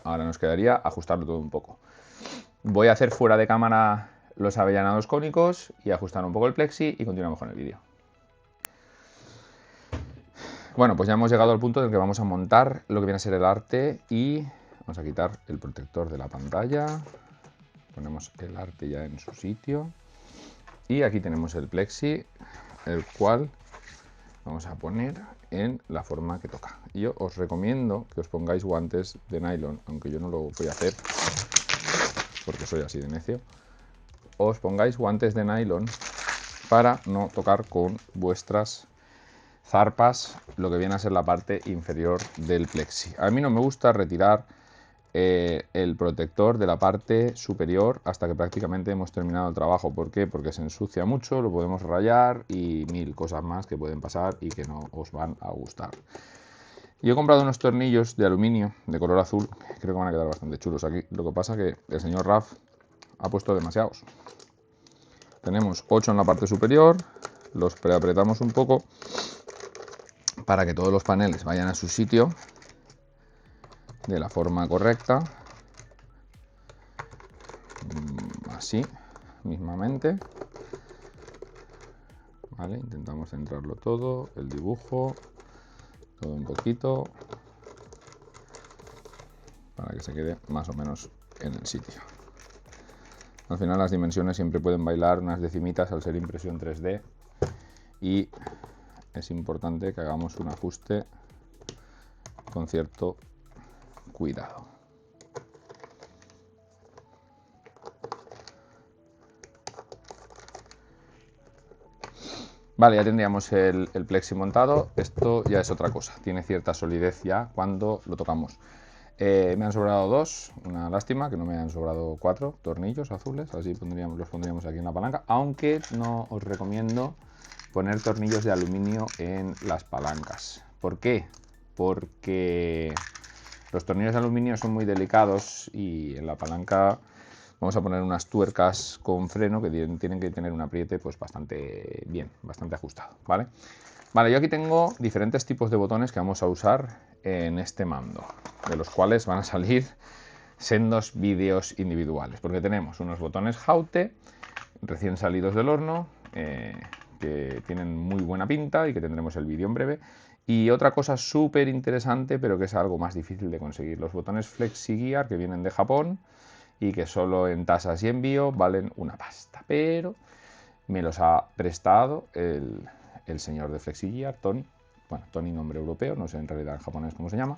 ahora nos quedaría ajustarlo todo un poco. Voy a hacer fuera de cámara los avellanados cónicos y ajustar un poco el plexi y continuamos con el vídeo. Bueno, pues ya hemos llegado al punto en el que vamos a montar lo que viene a ser el arte y vamos a quitar el protector de la pantalla. Ponemos el arte ya en su sitio. Y aquí tenemos el plexi, el cual vamos a poner en la forma que toca. Yo os recomiendo que os pongáis guantes de nylon, aunque yo no lo voy a hacer porque soy así de necio. Os pongáis guantes de nylon para no tocar con vuestras zarpas lo que viene a ser la parte inferior del plexi. A mí no me gusta retirar el protector de la parte superior hasta que prácticamente hemos terminado el trabajo. ¿Por qué? Porque se ensucia mucho, lo podemos rayar y mil cosas más que pueden pasar y que no os van a gustar. Yo he comprado unos tornillos de aluminio de color azul, creo que van a quedar bastante chulos aquí. Lo que pasa es que el señor Raf ha puesto demasiados. Tenemos 8 en la parte superior, los preapretamos un poco para que todos los paneles vayan a su sitio de la forma correcta, así mismamente, ¿vale? Intentamos centrarlo todo, el dibujo, todo un poquito, para que se quede más o menos en el sitio. Al final las dimensiones siempre pueden bailar unas decimitas al ser impresión 3D y es importante que hagamos un ajuste con cierto cuidado. Vale, ya tendríamos el plexi montado. Esto ya es otra cosa, tiene cierta solidez ya cuando lo tocamos. Me han sobrado 2, una lástima que no me han sobrado 4 tornillos azules, así los pondríamos aquí en la palanca, aunque no os recomiendo poner tornillos de aluminio en las palancas. ¿Por qué? Porque los tornillos de aluminio son muy delicados y en la palanca vamos a poner unas tuercas con freno que tienen que tener un apriete pues bastante bien, bastante ajustado, ¿vale? Vale, yo aquí tengo diferentes tipos de botones que vamos a usar en este mando, de los cuales van a salir sendos vídeos individuales, porque tenemos unos botones Haute recién salidos del horno, que tienen muy buena pinta y que tendremos el vídeo en breve. Y otra cosa súper interesante, pero que es algo más difícil de conseguir, los botones FlexiGear que vienen de Japón y que solo en tasas y envío valen una pasta, pero me los ha prestado el señor de FlexiGear, Tony. Bueno, Tony, nombre europeo, no sé en realidad en japonés cómo se llama.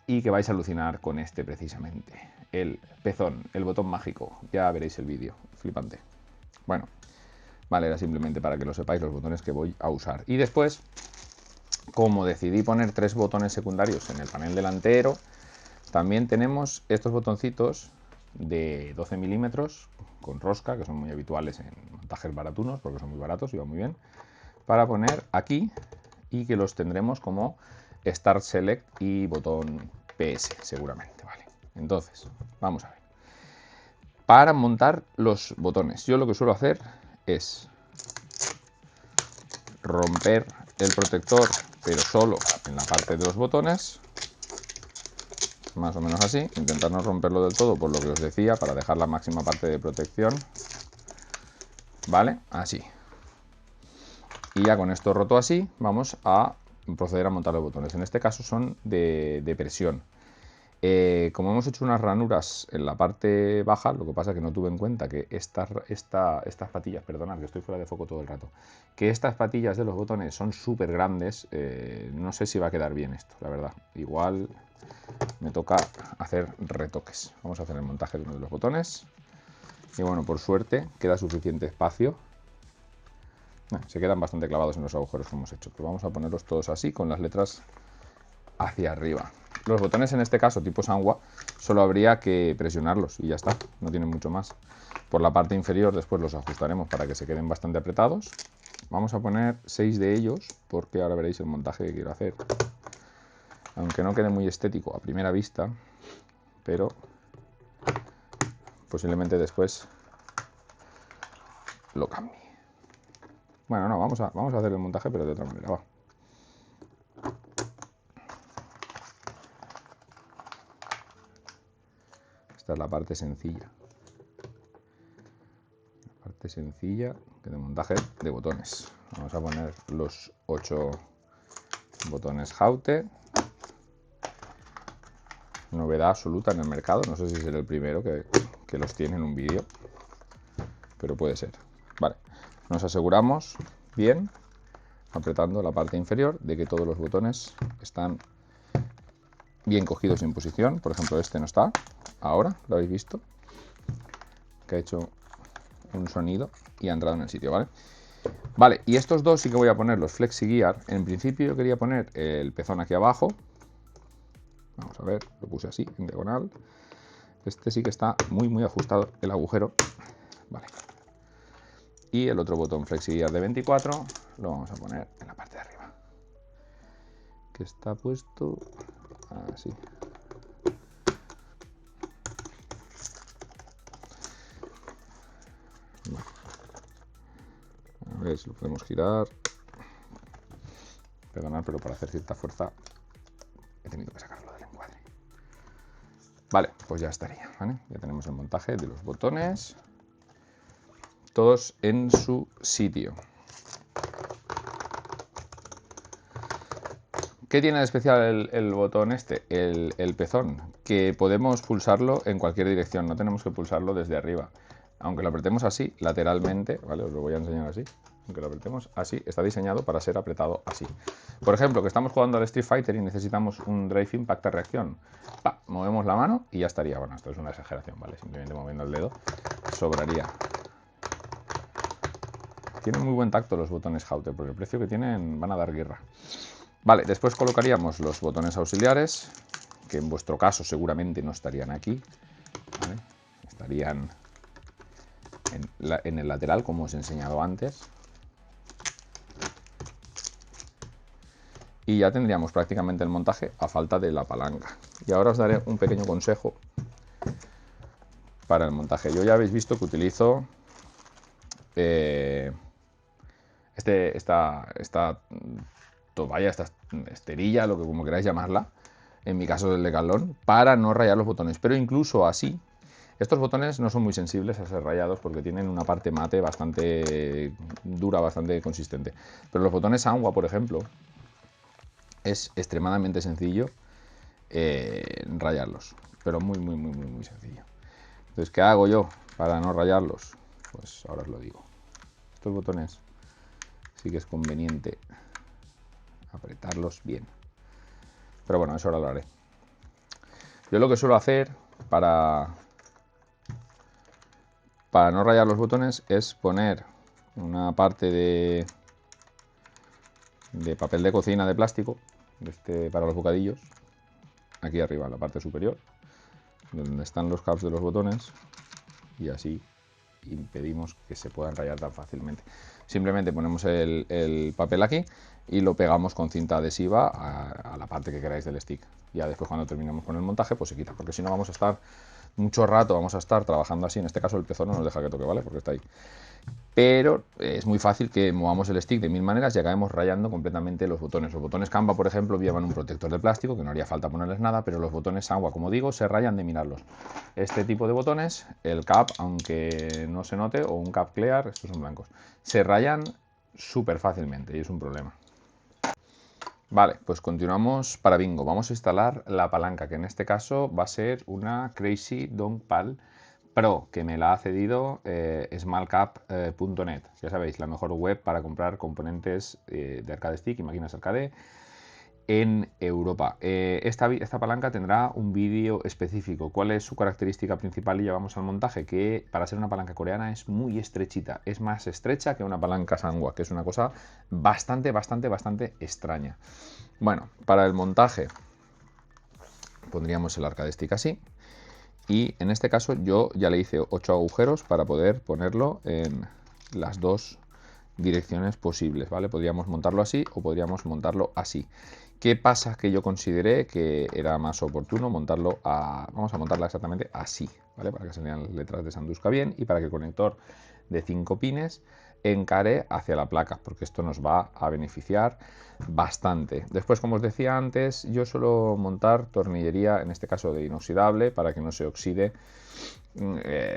Y que vais a alucinar con este precisamente. El pezón, el botón mágico. Ya veréis el vídeo, flipante. Bueno, vale, era simplemente para que lo sepáis los botones que voy a usar. Y después, como decidí poner 3 botones secundarios en el panel delantero, también tenemos estos botoncitos de 12 milímetros con rosca, que son muy habituales en montajes baratunos, porque son muy baratos y van muy bien, para poner aquí y que los tendremos como Start Select y botón PS, seguramente, ¿vale? Entonces, vamos a ver. Para montar los botones, yo lo que suelo hacer es romper el protector, pero solo en la parte de los botones, más o menos así, intentar no romperlo del todo, por lo que os decía, para dejar la máxima parte de protección, ¿vale? Así. Y ya con esto roto así, vamos a proceder a montar los botones. En este caso son de presión. Como hemos hecho unas ranuras en la parte baja, lo que pasa es que no tuve en cuenta que estas patillas, perdonad que estoy fuera de foco todo el rato, que estas patillas de los botones son súper grandes, no sé si va a quedar bien esto, la verdad. Igual me toca hacer retoques. Vamos a hacer el montaje de uno de los botones. Y bueno, por suerte queda suficiente espacio. Se quedan bastante clavados en los agujeros que hemos hecho, pero vamos a ponerlos todos así, con las letras hacia arriba. Los botones en este caso, tipo Sanwa, solo habría que presionarlos y ya está, no tienen mucho más. Por la parte inferior después los ajustaremos para que se queden bastante apretados. Vamos a poner 6 de ellos, porque ahora veréis el montaje que quiero hacer. Aunque no quede muy estético a primera vista, pero posiblemente después lo cambie. Bueno, no, vamos a hacer el montaje, pero de otra manera, va. Esta es la parte sencilla. La parte sencilla de montaje de botones. Vamos a poner los 8 botones Haute. Novedad absoluta en el mercado. No sé si será el primero que los tiene en un vídeo, pero puede ser. Vale, nos aseguramos bien, apretando la parte inferior, de que todos los botones están bien cogidos en posición. Por ejemplo, este no está. Ahora, ¿lo habéis visto? Que ha hecho un sonido y ha entrado en el sitio, ¿vale? Vale, y estos dos sí que voy a poner los FlexiGear. En principio yo quería poner el pezón aquí abajo. Vamos a ver, lo puse así, en diagonal. Este sí que está muy ajustado el agujero. Vale. Y el otro botón FlexiGear de 24 lo vamos a poner en la parte de arriba. Que está puesto así. Vale. A ver si lo podemos girar. Perdonad, pero para hacer cierta fuerza he tenido que sacarlo del encuadre. Vale, pues ya estaría, ¿vale? Ya tenemos el montaje de los botones, todos en su sitio. ¿Qué tiene de especial el botón este? El pezón, que podemos pulsarlo en cualquier dirección, no tenemos que pulsarlo desde arriba. Aunque lo apretemos así, lateralmente, ¿vale? Os lo voy a enseñar así. Aunque lo apretemos así, está diseñado para ser apretado así. Por ejemplo, que estamos jugando al Street Fighter y necesitamos un Drive Impact a reacción. ¡Pah! Movemos la mano y ya estaría. Bueno, esto es una exageración, ¿vale? Simplemente moviendo el dedo sobraría. Tienen muy buen tacto los botones Haute, porque el precio que tienen van a dar guerra. Vale, después colocaríamos los botones auxiliares, que en vuestro caso seguramente no estarían aquí, ¿vale? Estarían en el lateral, como os he enseñado antes. Y ya tendríamos prácticamente el montaje a falta de la palanca. Y ahora os daré un pequeño consejo para el montaje. Yo ya habéis visto que utilizo esta toalla, esta esterilla, lo que como queráis llamarla, en mi caso del Decathlon, para no rayar los botones. Pero incluso así, estos botones no son muy sensibles a ser rayados porque tienen una parte mate bastante dura, bastante consistente. Pero los botones Sanwa, por ejemplo, es extremadamente sencillo rayarlos. Pero muy sencillo. Entonces, ¿qué hago yo para no rayarlos? Pues ahora os lo digo. Estos botones sí que es conveniente apretarlos bien. Pero bueno, eso ahora lo haré. Yo lo que suelo hacer para no rayar los botones es poner una parte de papel de cocina de plástico para los bocadillos aquí arriba, en la parte superior, donde están los caps de los botones, y así impedimos que se puedan rayar tan fácilmente. Simplemente ponemos el papel aquí y lo pegamos con cinta adhesiva a la parte que queráis del stick. Ya después, cuando terminemos con el montaje, pues se quita, porque si no vamos a estar mucho rato, vamos a estar trabajando así. En este caso el pezón no nos deja que toque, ¿vale? Porque está ahí. Pero es muy fácil que movamos el stick de mil maneras y acabemos rayando completamente los botones. Los botones Canva, por ejemplo, llevan un protector de plástico, que no haría falta ponerles nada, pero los botones Sanwa, como digo, se rayan de mirarlos. Este tipo de botones, el cap, aunque no se note, o un cap clear, estos son blancos, se rayan súper fácilmente y es un problema. Vale, pues continuamos para bingo. Vamos a instalar la palanca, que en este caso va a ser una Crazy Dog Pal Pro, que me la ha cedido smallcap.net. Ya sabéis, la mejor web para comprar componentes de arcade stick y máquinas arcade en Europa. Esta palanca tendrá un vídeo específico. ¿Cuál es su característica principal? Y ya vamos al montaje, que para ser una palanca coreana es muy estrechita. Es más estrecha que una palanca Sanwa, que es una cosa bastante extraña. Bueno, para el montaje pondríamos el arcade stick así. Y en este caso yo ya le hice 8 agujeros para poder ponerlo en las dos direcciones posibles, ¿vale? Podríamos montarlo así o podríamos montarlo así. ¿Qué pasa? Que yo consideré que era más oportuno montarlo vamos a montarla exactamente así, ¿vale? Para que se vean las letras de Sanduska bien y para que el conector de 5 pines encare hacia la placa, porque esto nos va a beneficiar bastante. Después, como os decía antes, yo suelo montar tornillería, en este caso de inoxidable, para que no se oxide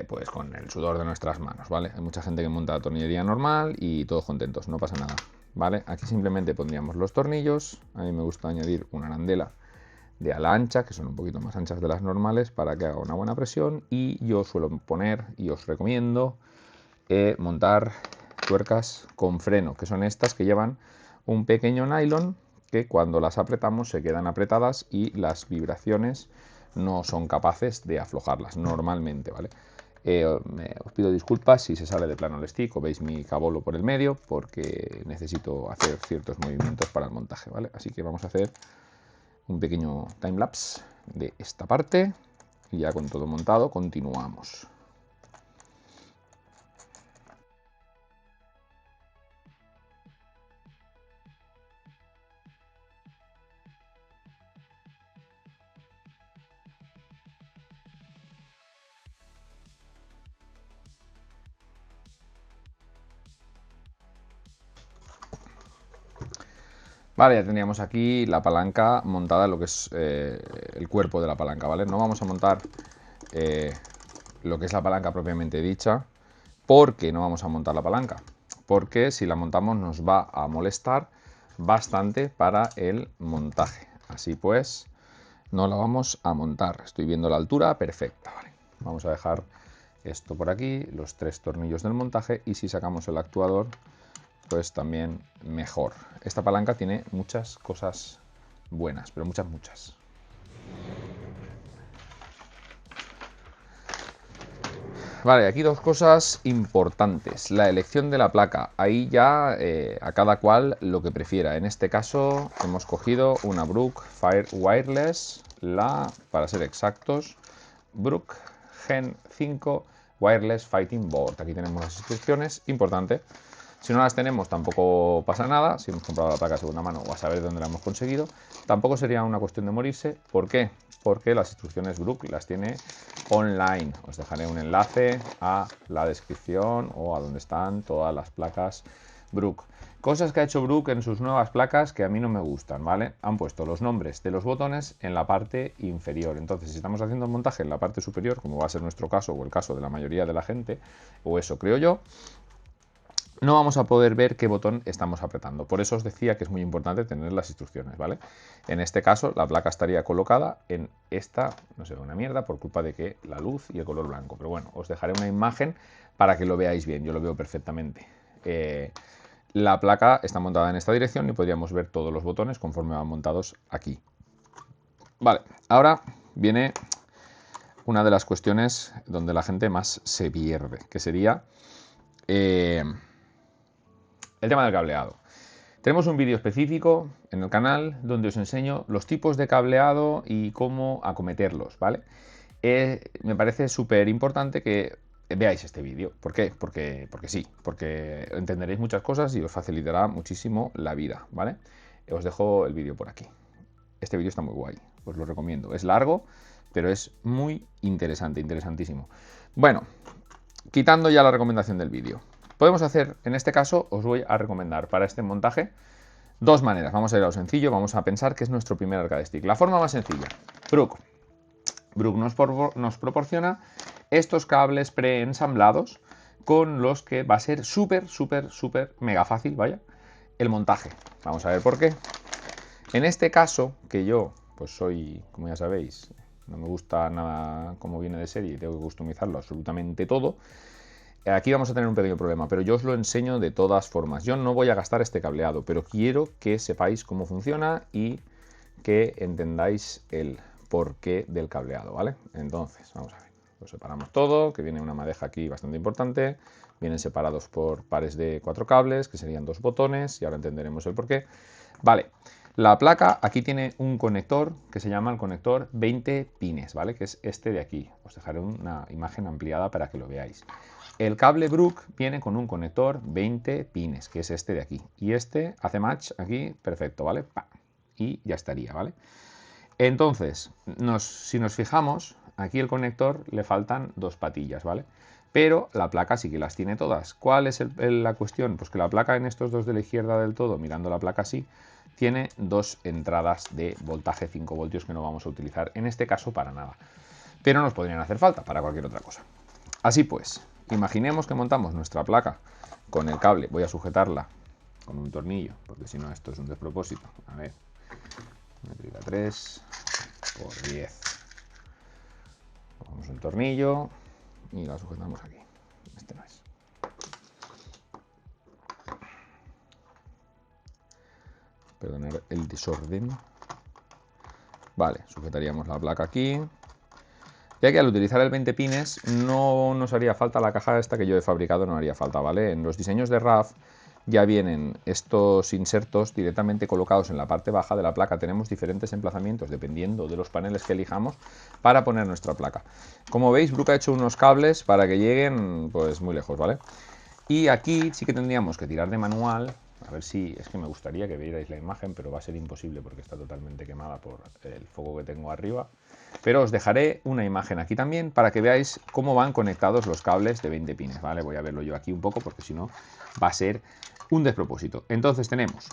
pues con el sudor de nuestras manos, ¿vale? Hay mucha gente que monta tornillería normal y todos contentos, no pasa nada, ¿vale? Aquí simplemente pondríamos los tornillos. A mí me gusta añadir una arandela de ala ancha, que son un poquito más anchas de las normales, para que haga una buena presión. Y yo suelo poner, y os recomiendo, montar tuercas con freno, que son estas que llevan un pequeño nylon que cuando las apretamos se quedan apretadas y las vibraciones no son capaces de aflojarlas normalmente, ¿vale? Os pido disculpas si se sale de plano el stick o veis mi cabolo por el medio, porque necesito hacer ciertos movimientos para el montaje, ¿vale? Así que vamos a hacer un pequeño timelapse de esta parte y ya con todo montado continuamos. Vale, ya tendríamos aquí la palanca montada, lo que es el cuerpo de la palanca, ¿vale? No vamos a montar lo que es la palanca propiamente dicha, porque no vamos a montar la palanca, porque si la montamos nos va a molestar bastante para el montaje. Así pues, no la vamos a montar. Estoy viendo la altura perfecta, ¿vale? Vamos a dejar esto por aquí, los 3 tornillos del montaje, y si sacamos el actuador, pues también mejor. Esta palanca tiene muchas cosas buenas, pero muchas. Vale, aquí dos cosas importantes. La elección de la placa. Ahí ya a cada cual lo que prefiera. En este caso hemos cogido una Brook Fire Wireless, para ser exactos, Brook Gen 5 Wireless Fighting Board. Aquí tenemos las instrucciones. Importante. Si no las tenemos tampoco pasa nada, si hemos comprado la placa de segunda mano o a saber dónde la hemos conseguido. Tampoco sería una cuestión de morirse. ¿Por qué? Porque las instrucciones Brook las tiene online. Os dejaré un enlace a la descripción o a donde están todas las placas Brook. Cosas que ha hecho Brook en sus nuevas placas que a mí no me gustan, ¿vale? Han puesto los nombres de los botones en la parte inferior. Entonces, si estamos haciendo el montaje en la parte superior, como va a ser nuestro caso o el caso de la mayoría de la gente, o eso creo yo, no vamos a poder ver qué botón estamos apretando. Por eso os decía que es muy importante tener las instrucciones, ¿vale? En este caso, la placa estaría colocada en esta, no sé, una mierda, por culpa de que la luz y el color blanco. Pero bueno, os dejaré una imagen para que lo veáis bien. Yo lo veo perfectamente. La placa está montada en esta dirección y podríamos ver todos los botones conforme van montados aquí. Vale, ahora viene una de las cuestiones donde la gente más se pierde, que sería el tema del cableado. Tenemos un vídeo específico en el canal donde os enseño los tipos de cableado y cómo acometerlos, ¿vale? Me parece súper importante que veáis este vídeo. ¿Por qué? Porque sí, porque entenderéis muchas cosas y os facilitará muchísimo la vida, ¿vale? Os dejo el vídeo por aquí. Este vídeo está muy guay, os lo recomiendo. Es largo, pero es muy interesante, interesantísimo. Bueno, quitando ya la recomendación del vídeo. Podemos hacer, en este caso, os voy a recomendar para este montaje dos maneras. Vamos a ir a lo sencillo, vamos a pensar que es nuestro primer arcade stick. La forma más sencilla, Brook nos proporciona estos cables preensamblados con los que va a ser súper mega fácil, vaya, el montaje. Vamos a ver por qué. En este caso, que yo, pues soy, como ya sabéis, no me gusta nada como viene de serie y tengo que customizarlo absolutamente todo. Aquí vamos a tener un pequeño problema, pero yo os lo enseño de todas formas. Yo no voy a gastar este cableado, pero quiero que sepáis cómo funciona y que entendáis el porqué del cableado, ¿vale? Entonces, vamos a ver. Lo separamos todo, que viene una madeja aquí bastante importante. Vienen separados por pares de 4 cables, que serían 2 botones, y ahora entenderemos el porqué. Vale, la placa aquí tiene un conector que se llama el conector 20 pines, ¿vale? Que es este de aquí. Os dejaré una imagen ampliada para que lo veáis. El cable Brook viene con un conector 20 pines, que es este de aquí. Y este hace match aquí, perfecto, ¿vale? ¡Pam! Y ya estaría, ¿vale? Entonces, si nos fijamos, aquí el conector le faltan 2 patillas, ¿vale? Pero la placa sí que las tiene todas. ¿Cuál es la cuestión? Pues que la placa en estos dos de la izquierda del todo, mirando la placa así, tiene 2 entradas de voltaje 5 voltios que no vamos a utilizar en este caso para nada. Pero nos podrían hacer falta para cualquier otra cosa. Así pues, imaginemos que montamos nuestra placa con el cable. Voy a sujetarla con un tornillo, porque si no esto es un despropósito. A ver, métrica 3 por 10. Cogemos un tornillo y la sujetamos aquí. Este no es. Perdonad el desorden. Vale, sujetaríamos la placa aquí. Ya que al utilizar el 20 pines no nos haría falta la caja esta que yo he fabricado, no haría falta, ¿vale? En los diseños de RAF ya vienen estos insertos directamente colocados en la parte baja de la placa. Tenemos diferentes emplazamientos dependiendo de los paneles que elijamos para poner nuestra placa. Como veis, Brook ha hecho unos cables para que lleguen pues muy lejos, ¿vale? Y aquí sí que tendríamos que tirar de manual. A ver si, es que me gustaría que vierais la imagen, pero va a ser imposible porque está totalmente quemada por el fuego que tengo arriba. Pero os dejaré una imagen aquí también para que veáis cómo van conectados los cables de 20 pines, ¿vale? Voy a verlo yo aquí un poco porque si no va a ser un despropósito. Entonces tenemos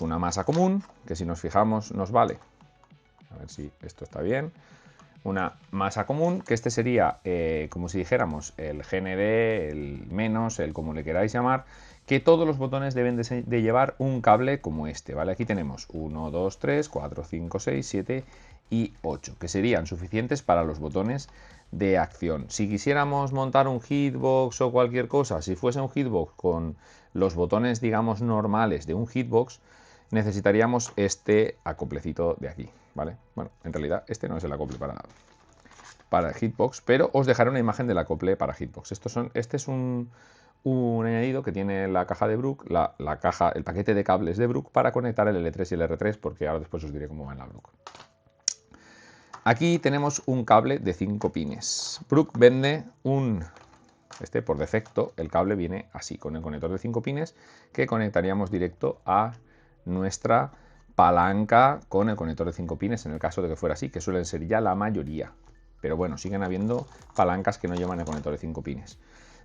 una masa común, que si nos fijamos nos vale. A ver si esto está bien. Una masa común, que este sería, como si dijéramos, el GND, el menos, el como le queráis llamar, que todos los botones deben de llevar un cable como este, ¿vale? Aquí tenemos 1, 2, 3, 4, 5, 6, 7 y 8, que serían suficientes para los botones de acción. Si quisiéramos montar un hitbox o cualquier cosa, si fuese un hitbox con los botones, digamos, normales de un hitbox, necesitaríamos este acoplecito de aquí, ¿vale? Bueno, en realidad este no es el acople para el hitbox, pero os dejaré una imagen del acople para hitbox. Este es un añadido que tiene la caja de Brook, el paquete de cables de Brook para conectar el L3 y el R3, porque ahora después os diré cómo va en la Brook. Aquí tenemos un cable de 5 pines. Brook vende por defecto, el cable viene así, con el conector de 5 pines, que conectaríamos directo a nuestra palanca con el conector de 5 pines, en el caso de que fuera así, que suelen ser ya la mayoría. Pero bueno, siguen habiendo palancas que no llevan el conector de 5 pines.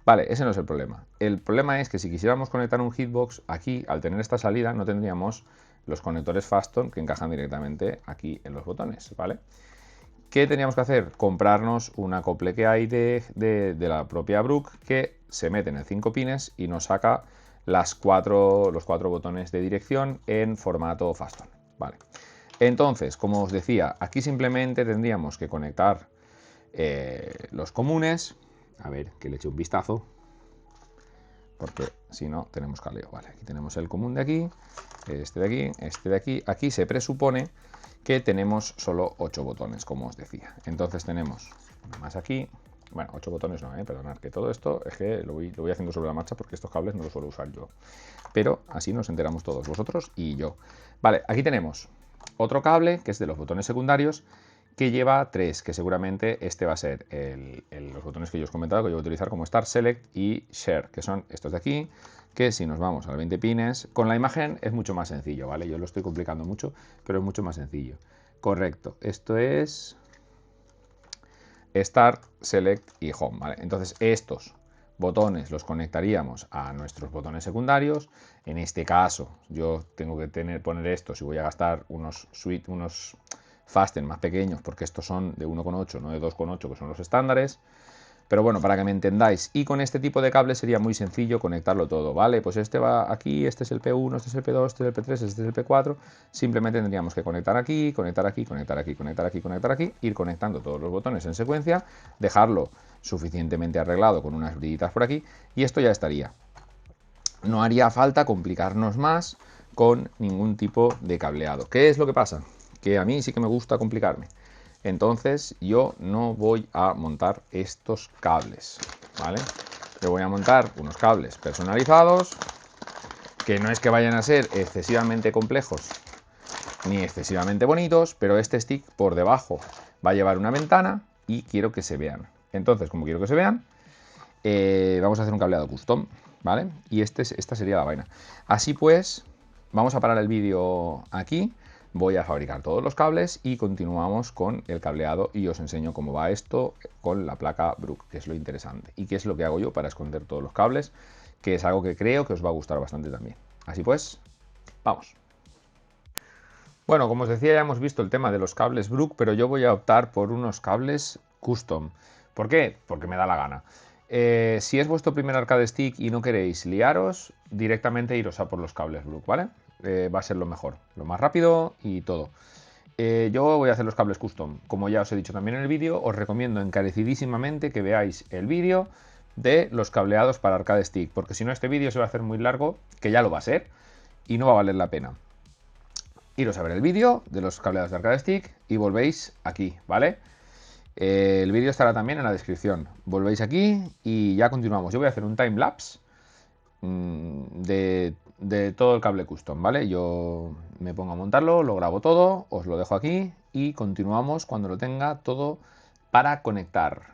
Vale, ese no es el problema. El problema es que si quisiéramos conectar un hitbox aquí, al tener esta salida, no tendríamos los conectores Faston que encajan directamente aquí en los botones, ¿vale? ¿Qué teníamos que hacer? Comprarnos un acople que hay de la propia Brook que se mete en el 5 pines y nos saca los cuatro botones de dirección en formato Faston, ¿vale? Entonces, como os decía, aquí simplemente tendríamos que conectar los comunes. A ver, que le eche un vistazo, porque si no tenemos jaleo. Vale, aquí tenemos el común de aquí, este de aquí, este de aquí. Aquí se presupone que tenemos solo 8 botones, como os decía. Entonces tenemos más aquí. Bueno, 8 botones no, perdonad, que todo esto es que lo voy haciendo sobre la marcha porque estos cables no los suelo usar yo. Pero así nos enteramos todos, vosotros y yo. Vale, aquí tenemos otro cable que es de los botones secundarios que lleva 3, que seguramente este va a ser los botones que yo os he comentado que yo voy a utilizar como Start, Select y Share, que son estos de aquí, que si nos vamos al 20 pines, con la imagen es mucho más sencillo, ¿vale? Yo lo estoy complicando mucho, pero es mucho más sencillo. Correcto, esto es Start, Select y Home, ¿vale? Entonces estos botones los conectaríamos a nuestros botones secundarios. En este caso yo tengo que poner estos y voy a gastar unos Fasten más pequeños porque estos son de 1,8, no de 2,8 que son los estándares. Pero bueno, para que me entendáis, y con este tipo de cable sería muy sencillo conectarlo todo, ¿vale? Pues este va aquí, este es el P1, este es el P2, este es el P3, este es el P4. Simplemente tendríamos que conectar aquí, conectar aquí, conectar aquí, conectar aquí, conectar aquí, ir conectando todos los botones en secuencia, dejarlo suficientemente arreglado con unas brillitas por aquí, y esto ya estaría. No haría falta complicarnos más con ningún tipo de cableado. ¿Qué es lo que pasa? Que a mí sí que me gusta complicarme. Entonces yo no voy a montar estos cables, ¿vale? Yo voy a montar unos cables personalizados que no es que vayan a ser excesivamente complejos ni excesivamente bonitos, pero este stick por debajo va a llevar una ventana y quiero que se vean. Entonces, como quiero que se vean, vamos a hacer un cableado custom, ¿vale? Y esta sería la vaina. Así pues, vamos a parar el vídeo aquí. Voy a fabricar todos los cables y continuamos con el cableado y os enseño cómo va esto con la placa Brook, que es lo interesante. Y qué es lo que hago yo para esconder todos los cables, que es algo que creo que os va a gustar bastante también. Así pues, vamos. Bueno, como os decía, ya hemos visto el tema de los cables Brook, pero yo voy a optar por unos cables custom. ¿Por qué? Porque me da la gana. Si es vuestro primer arcade stick y no queréis liaros, directamente iros a por los cables Brook, ¿vale? Va a ser lo mejor, lo más rápido y todo. Yo voy a hacer los cables custom. Como ya os he dicho también en el vídeo, os recomiendo encarecidísimamente que veáis el vídeo de los cableados para arcade stick, porque si no este vídeo se va a hacer muy largo, que ya lo va a ser, y no va a valer la pena. Iros a ver el vídeo de los cableados de arcade stick y volvéis aquí, ¿vale? El vídeo estará también en la descripción. Volvéis aquí y ya continuamos. Yo voy a hacer un time lapse de todo el cable custom, ¿vale? Yo me pongo a montarlo, lo grabo todo, os lo dejo aquí y continuamos cuando lo tenga todo para conectar.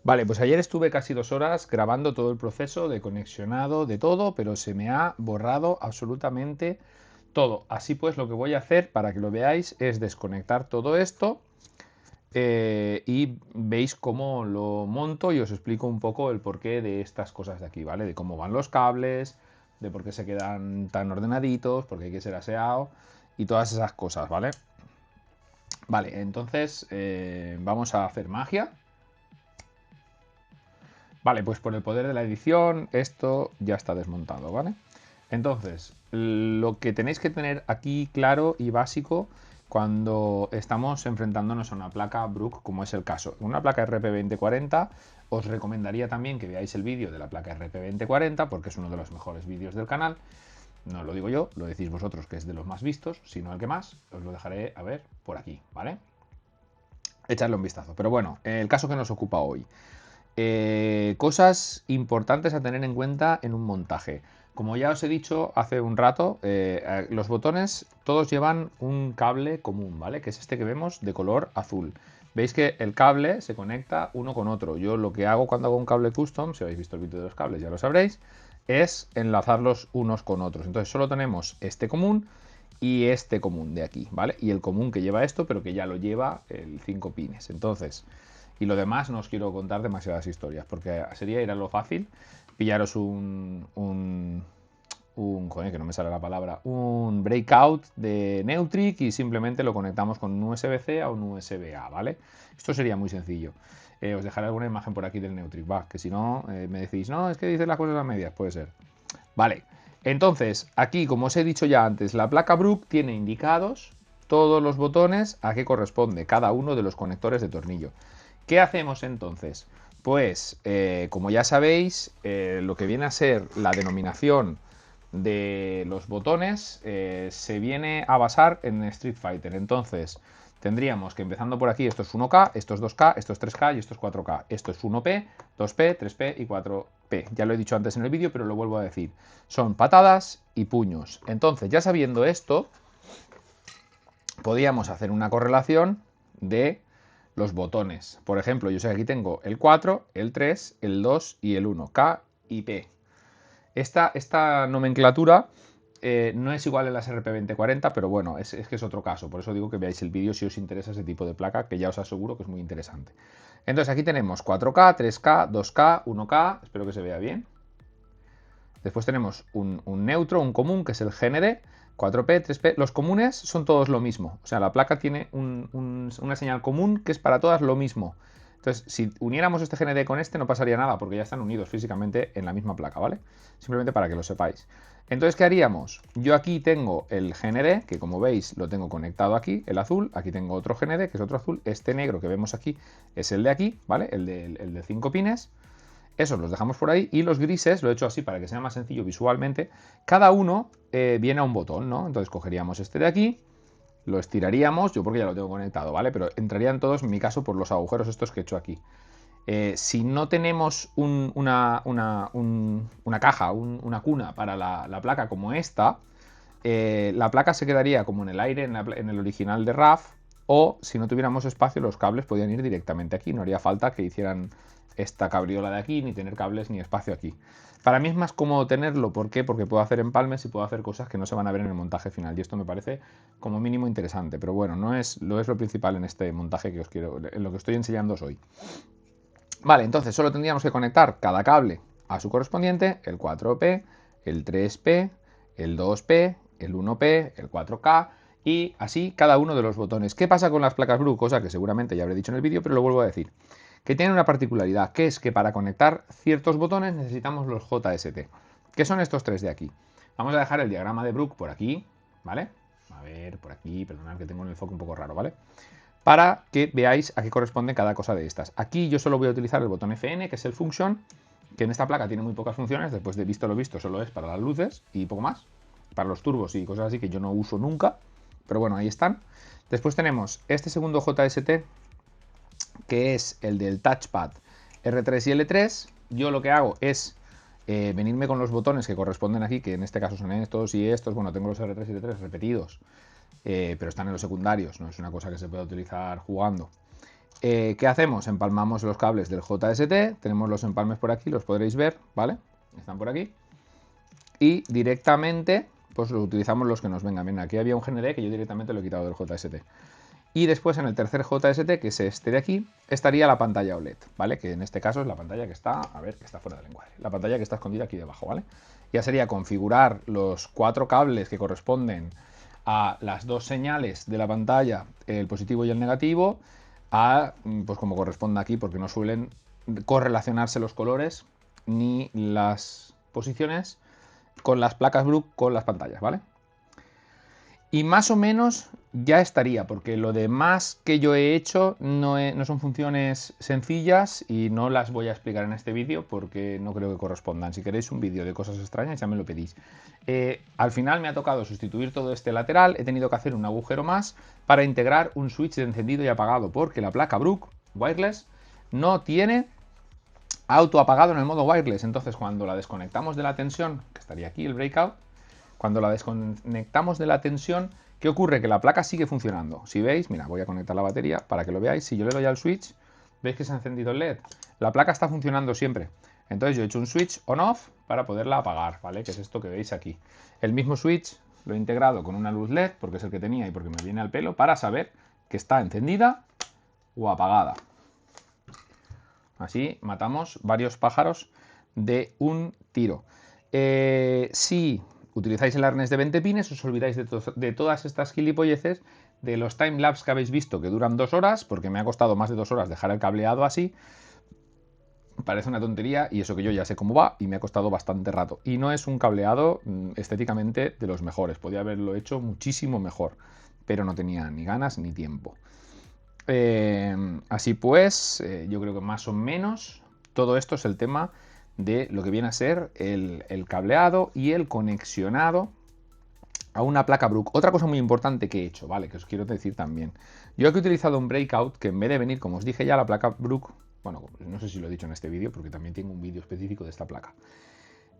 Vale, pues ayer estuve casi 2 horas grabando todo el proceso de conexionado, de todo, pero se me ha borrado absolutamente todo. Así pues, lo que voy a hacer para que lo veáis es desconectar todo esto y veis cómo lo monto y os explico un poco el porqué de estas cosas de aquí, ¿vale? De cómo van los cables, de por qué se quedan tan ordenaditos, porque hay que ser aseado y todas esas cosas, ¿vale? Vale, entonces vamos a hacer magia. Vale, pues por el poder de la edición esto ya está desmontado, ¿vale? Entonces, lo que tenéis que tener aquí claro y básico cuando estamos enfrentándonos a una placa Brook, como es el caso. Una placa RP2040, os recomendaría también que veáis el vídeo de la placa RP2040 porque es uno de los mejores vídeos del canal. No lo digo yo, lo decís vosotros que es de los más vistos, sino el que más. Os lo dejaré a ver por aquí, ¿vale? Echadle un vistazo. Pero bueno, el caso que nos ocupa hoy. Cosas importantes a tener en cuenta en un montaje. Como ya os he dicho hace un rato, los botones todos llevan un cable común, ¿vale? Que es este que vemos de color azul. Veis que el cable se conecta uno con otro. Yo lo que hago cuando hago un cable custom, si habéis visto el vídeo de los cables ya lo sabréis, es enlazarlos unos con otros. Entonces solo tenemos este común y este común de aquí, ¿vale? Y el común que lleva esto, pero que ya lo lleva el 5 pines. Entonces, y lo demás no os quiero contar demasiadas historias, porque sería ir a lo fácil, pillaros joder, que no me sale la palabra, un breakout de Neutrik y simplemente lo conectamos con un USB-C a un USB-A, ¿vale? Esto sería muy sencillo. Os dejaré alguna imagen por aquí del Neutrik, va, que si no me decís, no, es que dices las cosas a medias, puede ser. Vale, entonces, aquí, como os he dicho ya antes, la placa Brook tiene indicados todos los botones a qué corresponde cada uno de los conectores de tornillo. ¿Qué hacemos entonces? Pues, como ya sabéis, lo que viene a ser la denominación de los botones se viene a basar en Street Fighter. Entonces, tendríamos que empezando por aquí, esto es 1K, esto es 2K, esto es 3K y esto es 4K. Esto es 1P, 2P, 3P y 4P. Ya lo he dicho antes en el vídeo, pero lo vuelvo a decir. Son patadas y puños. Entonces, ya sabiendo esto, podríamos hacer una correlación de los botones. Por ejemplo, yo sé que aquí tengo el 4, el 3, el 2 y el 1, K y P. Esta nomenclatura no es igual en las RP2040, pero bueno, es que es otro caso. Por eso digo que veáis el vídeo si os interesa ese tipo de placa, que ya os aseguro que es muy interesante. Entonces aquí tenemos 4K, 3K, 2K, 1K, espero que se vea bien. Después tenemos un neutro, un común, que es el GND, 4P, 3P. Los comunes son todos lo mismo. O sea, la placa tiene una señal común que es para todas lo mismo. Entonces, si uniéramos este GND con este, no pasaría nada, porque ya están unidos físicamente en la misma placa, ¿vale? Simplemente para que lo sepáis. Entonces, ¿qué haríamos? Yo aquí tengo el GND, que como veis lo tengo conectado aquí, el azul. Aquí tengo otro GND, que es otro azul. Este negro que vemos aquí es el de aquí, ¿vale? El de 5 pines. Esos los dejamos por ahí y los grises, lo he hecho así para que sea más sencillo visualmente, cada uno viene a un botón, ¿no? Entonces cogeríamos este de aquí, lo estiraríamos, yo porque ya lo tengo conectado, ¿vale? Pero entrarían todos, en mi caso, por los agujeros estos que he hecho aquí. Si no tenemos una caja, una cuna para la placa como esta, la placa se quedaría como en el aire, en el original de RAF, o si no tuviéramos espacio, los cables podían ir directamente aquí, no haría falta que hicieran esta cabriola de aquí, ni tener cables ni espacio aquí. Para mí es más cómodo tenerlo, ¿por qué? Porque puedo hacer empalmes y puedo hacer cosas que no se van a ver en el montaje final, y esto me parece como mínimo interesante, pero bueno, no es lo principal en este montaje que os quiero, en lo que estoy enseñándoos hoy. Vale, entonces solo tendríamos que conectar cada cable a su correspondiente, el 4P, el 3P, el 2P, el 1P, el 4K y así cada uno de los botones. ¿Qué pasa con las placas Brook? Cosa que seguramente ya habré dicho en el vídeo, pero lo vuelvo a decir. Que tienen una particularidad, que es que para conectar ciertos botones necesitamos los JST, que son estos tres de aquí. Vamos a dejar el diagrama de Brook por aquí, ¿vale? A ver, por aquí, perdonad que tengo el enfoque un poco raro, ¿vale? Para que veáis a qué corresponde cada cosa de estas. Aquí yo solo voy a utilizar el botón FN, que es el Function, que en esta placa tiene muy pocas funciones, después de visto lo visto solo es para las luces y poco más, para los turbos y cosas así que yo no uso nunca, pero bueno, ahí están. Después tenemos este segundo JST, que es el del touchpad R3 y L3. Yo lo que hago es venirme con los botones que corresponden aquí, que en este caso son estos y estos. Bueno, tengo los R3 y L3 repetidos, pero están en los secundarios, no es una cosa que se pueda utilizar jugando. ¿Qué hacemos? Empalmamos los cables del JST, tenemos los empalmes por aquí, los podréis ver, ¿vale? Están por aquí. Y directamente, pues lo utilizamos los que nos vengan. Bien, aquí había un GND que yo directamente lo he quitado del JST. Y después en el tercer JST, que es este de aquí, estaría la pantalla OLED, ¿vale? Que en este caso es la pantalla que está, a ver, que está fuera del encuadre. La pantalla que está escondida aquí debajo, ¿vale? Ya sería configurar los 4 cables que corresponden a las 2 señales de la pantalla, el positivo y el negativo, a, pues como corresponde aquí, porque no suelen correlacionarse los colores ni las posiciones con las placas Brook con las pantallas, ¿vale? Y más o menos ya estaría, porque lo demás que yo he hecho no son funciones sencillas y no las voy a explicar en este vídeo porque no creo que correspondan. Si queréis un vídeo de cosas extrañas ya me lo pedís. Al final me ha tocado sustituir todo este lateral, he tenido que hacer un agujero más para integrar un switch de encendido y apagado, porque la placa Brook Wireless no tiene auto apagado en el modo wireless. Entonces cuando la desconectamos de la tensión, que estaría aquí el breakout, cuando la desconectamos de la tensión, ¿qué ocurre? Que la placa sigue funcionando. Si veis, mira, voy a conectar la batería para que lo veáis. Si yo le doy al switch, ¿veis que se ha encendido el LED? La placa está funcionando siempre. Entonces yo he hecho un switch on-off para poderla apagar, ¿vale? Que es esto que veis aquí. El mismo switch lo he integrado con una luz LED, porque es el que tenía y porque me viene al pelo, para saber que está encendida o apagada. Así matamos varios pájaros de un tiro. Si utilizáis el arnés de 20 pines, os olvidáis de todas estas gilipolleces, de los timelapse que habéis visto que duran 2 horas, porque me ha costado más de 2 horas dejar el cableado así. Parece una tontería y eso que yo ya sé cómo va y me ha costado bastante rato. Y no es un cableado estéticamente de los mejores, podía haberlo hecho muchísimo mejor, pero no tenía ni ganas ni tiempo. Así pues, yo creo que más o menos todo esto es el tema de lo que viene a ser el cableado y el conexionado a una placa Brook. Otra cosa muy importante que he hecho, ¿vale? Que os quiero decir también. Yo aquí he utilizado un breakout que en vez de venir, como os dije ya, la placa Brook, bueno, no sé si lo he dicho en este vídeo porque también tengo un vídeo específico de esta placa.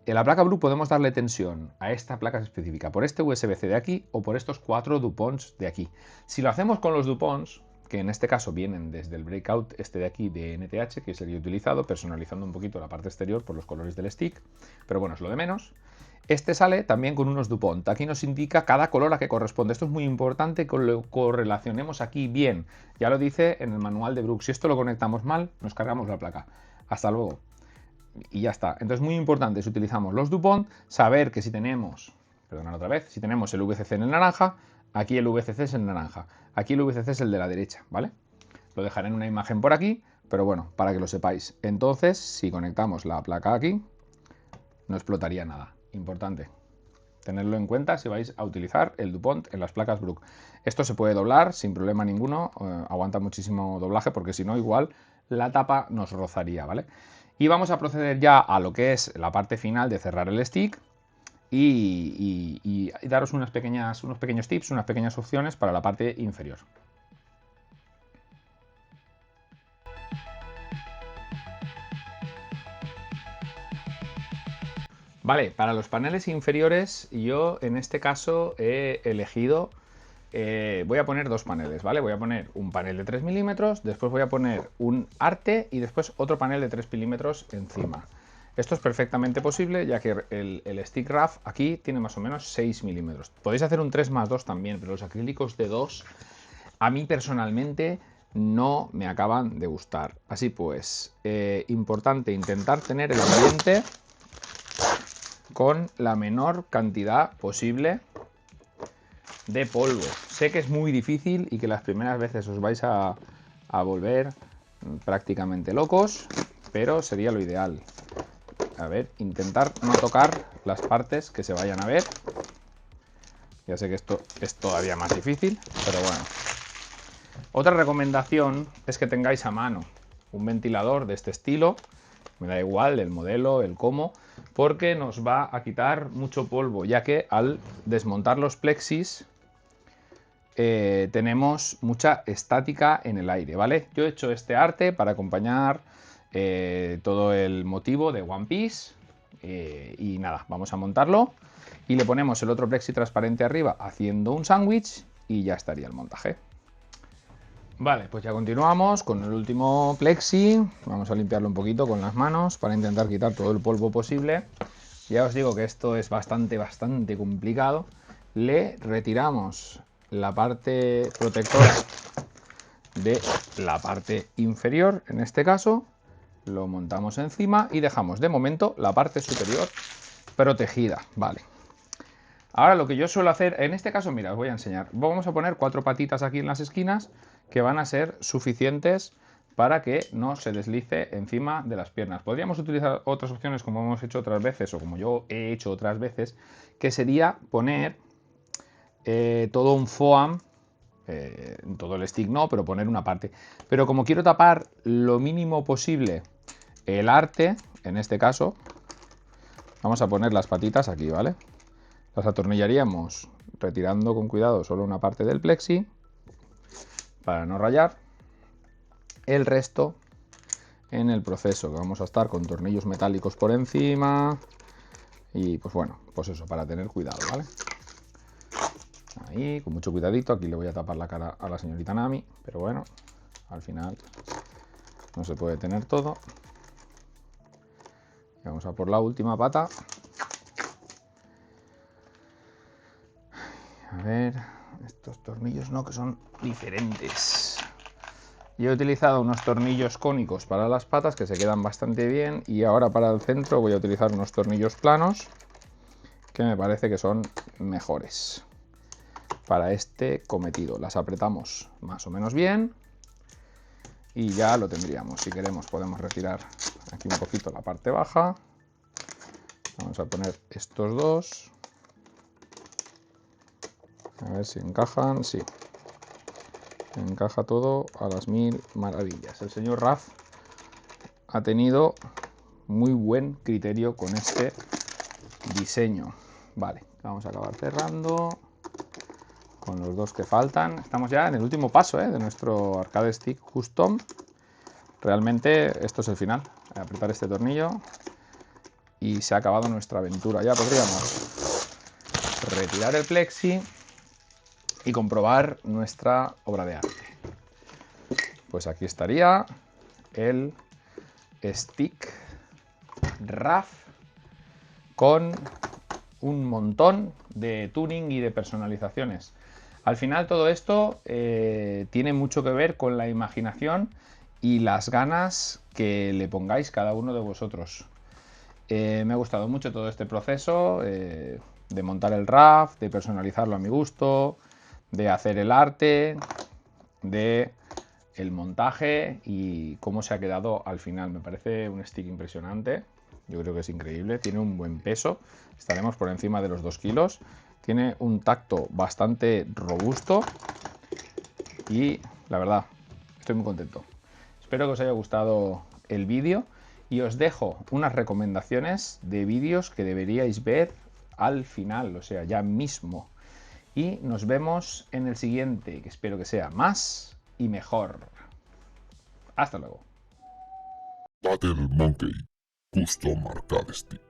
En la placa Brook podemos darle tensión a esta placa específica por este USB-C de aquí o por estos 4 DuPonts de aquí. Si lo hacemos con los DuPonts, que en este caso vienen desde el breakout este de aquí de NTH, que es el que he utilizado, personalizando un poquito la parte exterior por los colores del stick, pero bueno, es lo de menos. Este sale también con unos DuPont. Aquí nos indica cada color a que corresponde. Esto es muy importante que lo correlacionemos aquí bien. Ya lo dice en el manual de Brook. Si esto lo conectamos mal, nos cargamos la placa. Hasta luego. Y ya está. Entonces, muy importante, si utilizamos los DuPont, saber que si tenemos, perdonad otra vez, si tenemos el VCC en el naranja, aquí el VCC es el naranja. Aquí el VCC es el de la derecha, ¿vale? Lo dejaré en una imagen por aquí, pero bueno, para que lo sepáis. Entonces, si conectamos la placa aquí, no explotaría nada. Importante. Tenerlo en cuenta si vais a utilizar el DuPont en las placas Brook. Esto se puede doblar sin problema ninguno, aguanta muchísimo doblaje porque si no igual la tapa nos rozaría, ¿vale? Y vamos a proceder ya a lo que es la parte final de cerrar el stick y daros unos pequeños tips, unas pequeñas opciones para la parte inferior. Vale, para los paneles inferiores yo en este caso he elegido, voy a poner 2 paneles, ¿vale? Voy a poner un panel de 3 milímetros, después voy a poner un arte y después otro panel de 3 milímetros encima. Esto es perfectamente posible ya que el stick RAF aquí tiene más o menos 6 milímetros. Podéis hacer un 3+2 también, pero los acrílicos de 2 a mí personalmente no me acaban de gustar. Así pues, importante intentar tener el ambiente con la menor cantidad posible de polvo. Sé que es muy difícil y que las primeras veces os vais a volver prácticamente locos, pero sería lo ideal. A ver, intentar no tocar las partes que se vayan a ver. Ya sé que esto es todavía más difícil, pero bueno. Otra recomendación es que tengáis a mano un ventilador de este estilo. Me da igual el modelo, el cómo, porque nos va a quitar mucho polvo, ya que al desmontar los plexis tenemos mucha estática en el aire, ¿vale? Yo he hecho este arte para acompañar todo el motivo de One Piece y nada, vamos a montarlo y le ponemos el otro plexi transparente arriba haciendo un sándwich y ya estaría el montaje. Vale, pues ya continuamos con el último plexi. Vamos a limpiarlo un poquito con las manos para intentar quitar todo el polvo posible. Ya os digo que esto es bastante complicado. Le retiramos la parte protectora de la parte inferior, en este caso. Lo montamos encima y dejamos de momento la parte superior protegida. Vale. Ahora lo que yo suelo hacer, en este caso, mira, os voy a enseñar. Vamos a poner 4 patitas aquí en las esquinas que van a ser suficientes para que no se deslice encima de las piernas. Podríamos utilizar otras opciones como hemos hecho otras veces o como yo he hecho otras veces, que sería poner todo un foam, todo el stick no, pero poner una parte. Pero como quiero tapar lo mínimo posible el arte, en este caso, vamos a poner las patitas aquí, ¿vale? Las atornillaríamos retirando con cuidado solo una parte del plexi para no rayar. El resto en el proceso, que vamos a estar con tornillos metálicos por encima y pues bueno, pues eso, para tener cuidado, ¿vale? Ahí, con mucho cuidadito. Aquí le voy a tapar la cara a la señorita Nami, pero bueno, al final no se puede tener todo. Y vamos a por la última pata. A ver, estos tornillos no, que son diferentes. Yo he utilizado unos tornillos cónicos para las patas que se quedan bastante bien, y ahora para el centro voy a utilizar unos tornillos planos que me parece que son mejores para este cometido. Las apretamos más o menos bien y ya lo tendríamos. Si queremos podemos retirar aquí un poquito la parte baja. Vamos a poner estos dos. A ver si encajan. Sí, encaja todo a las mil maravillas. El señor Raf ha tenido muy buen criterio con este diseño. Vale, vamos a acabar cerrando con los dos que faltan. Estamos ya en el último paso de nuestro Arcade Stick Custom. Realmente esto es el final. Apretar este tornillo y se ha acabado nuestra aventura. Ya podríamos retirar el plexi y comprobar nuestra obra de arte. Pues aquí estaría el Stick Raf con un montón de tuning y de personalizaciones. Al final todo esto tiene mucho que ver con la imaginación y las ganas que le pongáis cada uno de vosotros. Me ha gustado mucho todo este proceso de montar el RAF, de personalizarlo a mi gusto, de hacer el arte, de el montaje y cómo se ha quedado al final. Me parece un stick impresionante. Yo creo que es increíble, tiene un buen peso, estaremos por encima de los 2 kilos, tiene un tacto bastante robusto y la verdad, estoy muy contento. Espero que os haya gustado el vídeo y os dejo unas recomendaciones de vídeos que deberíais ver al final, o sea, ya mismo. Y nos vemos en el siguiente, que espero que sea más y mejor. Hasta luego. Battle Monkey Custom Arcade Stick.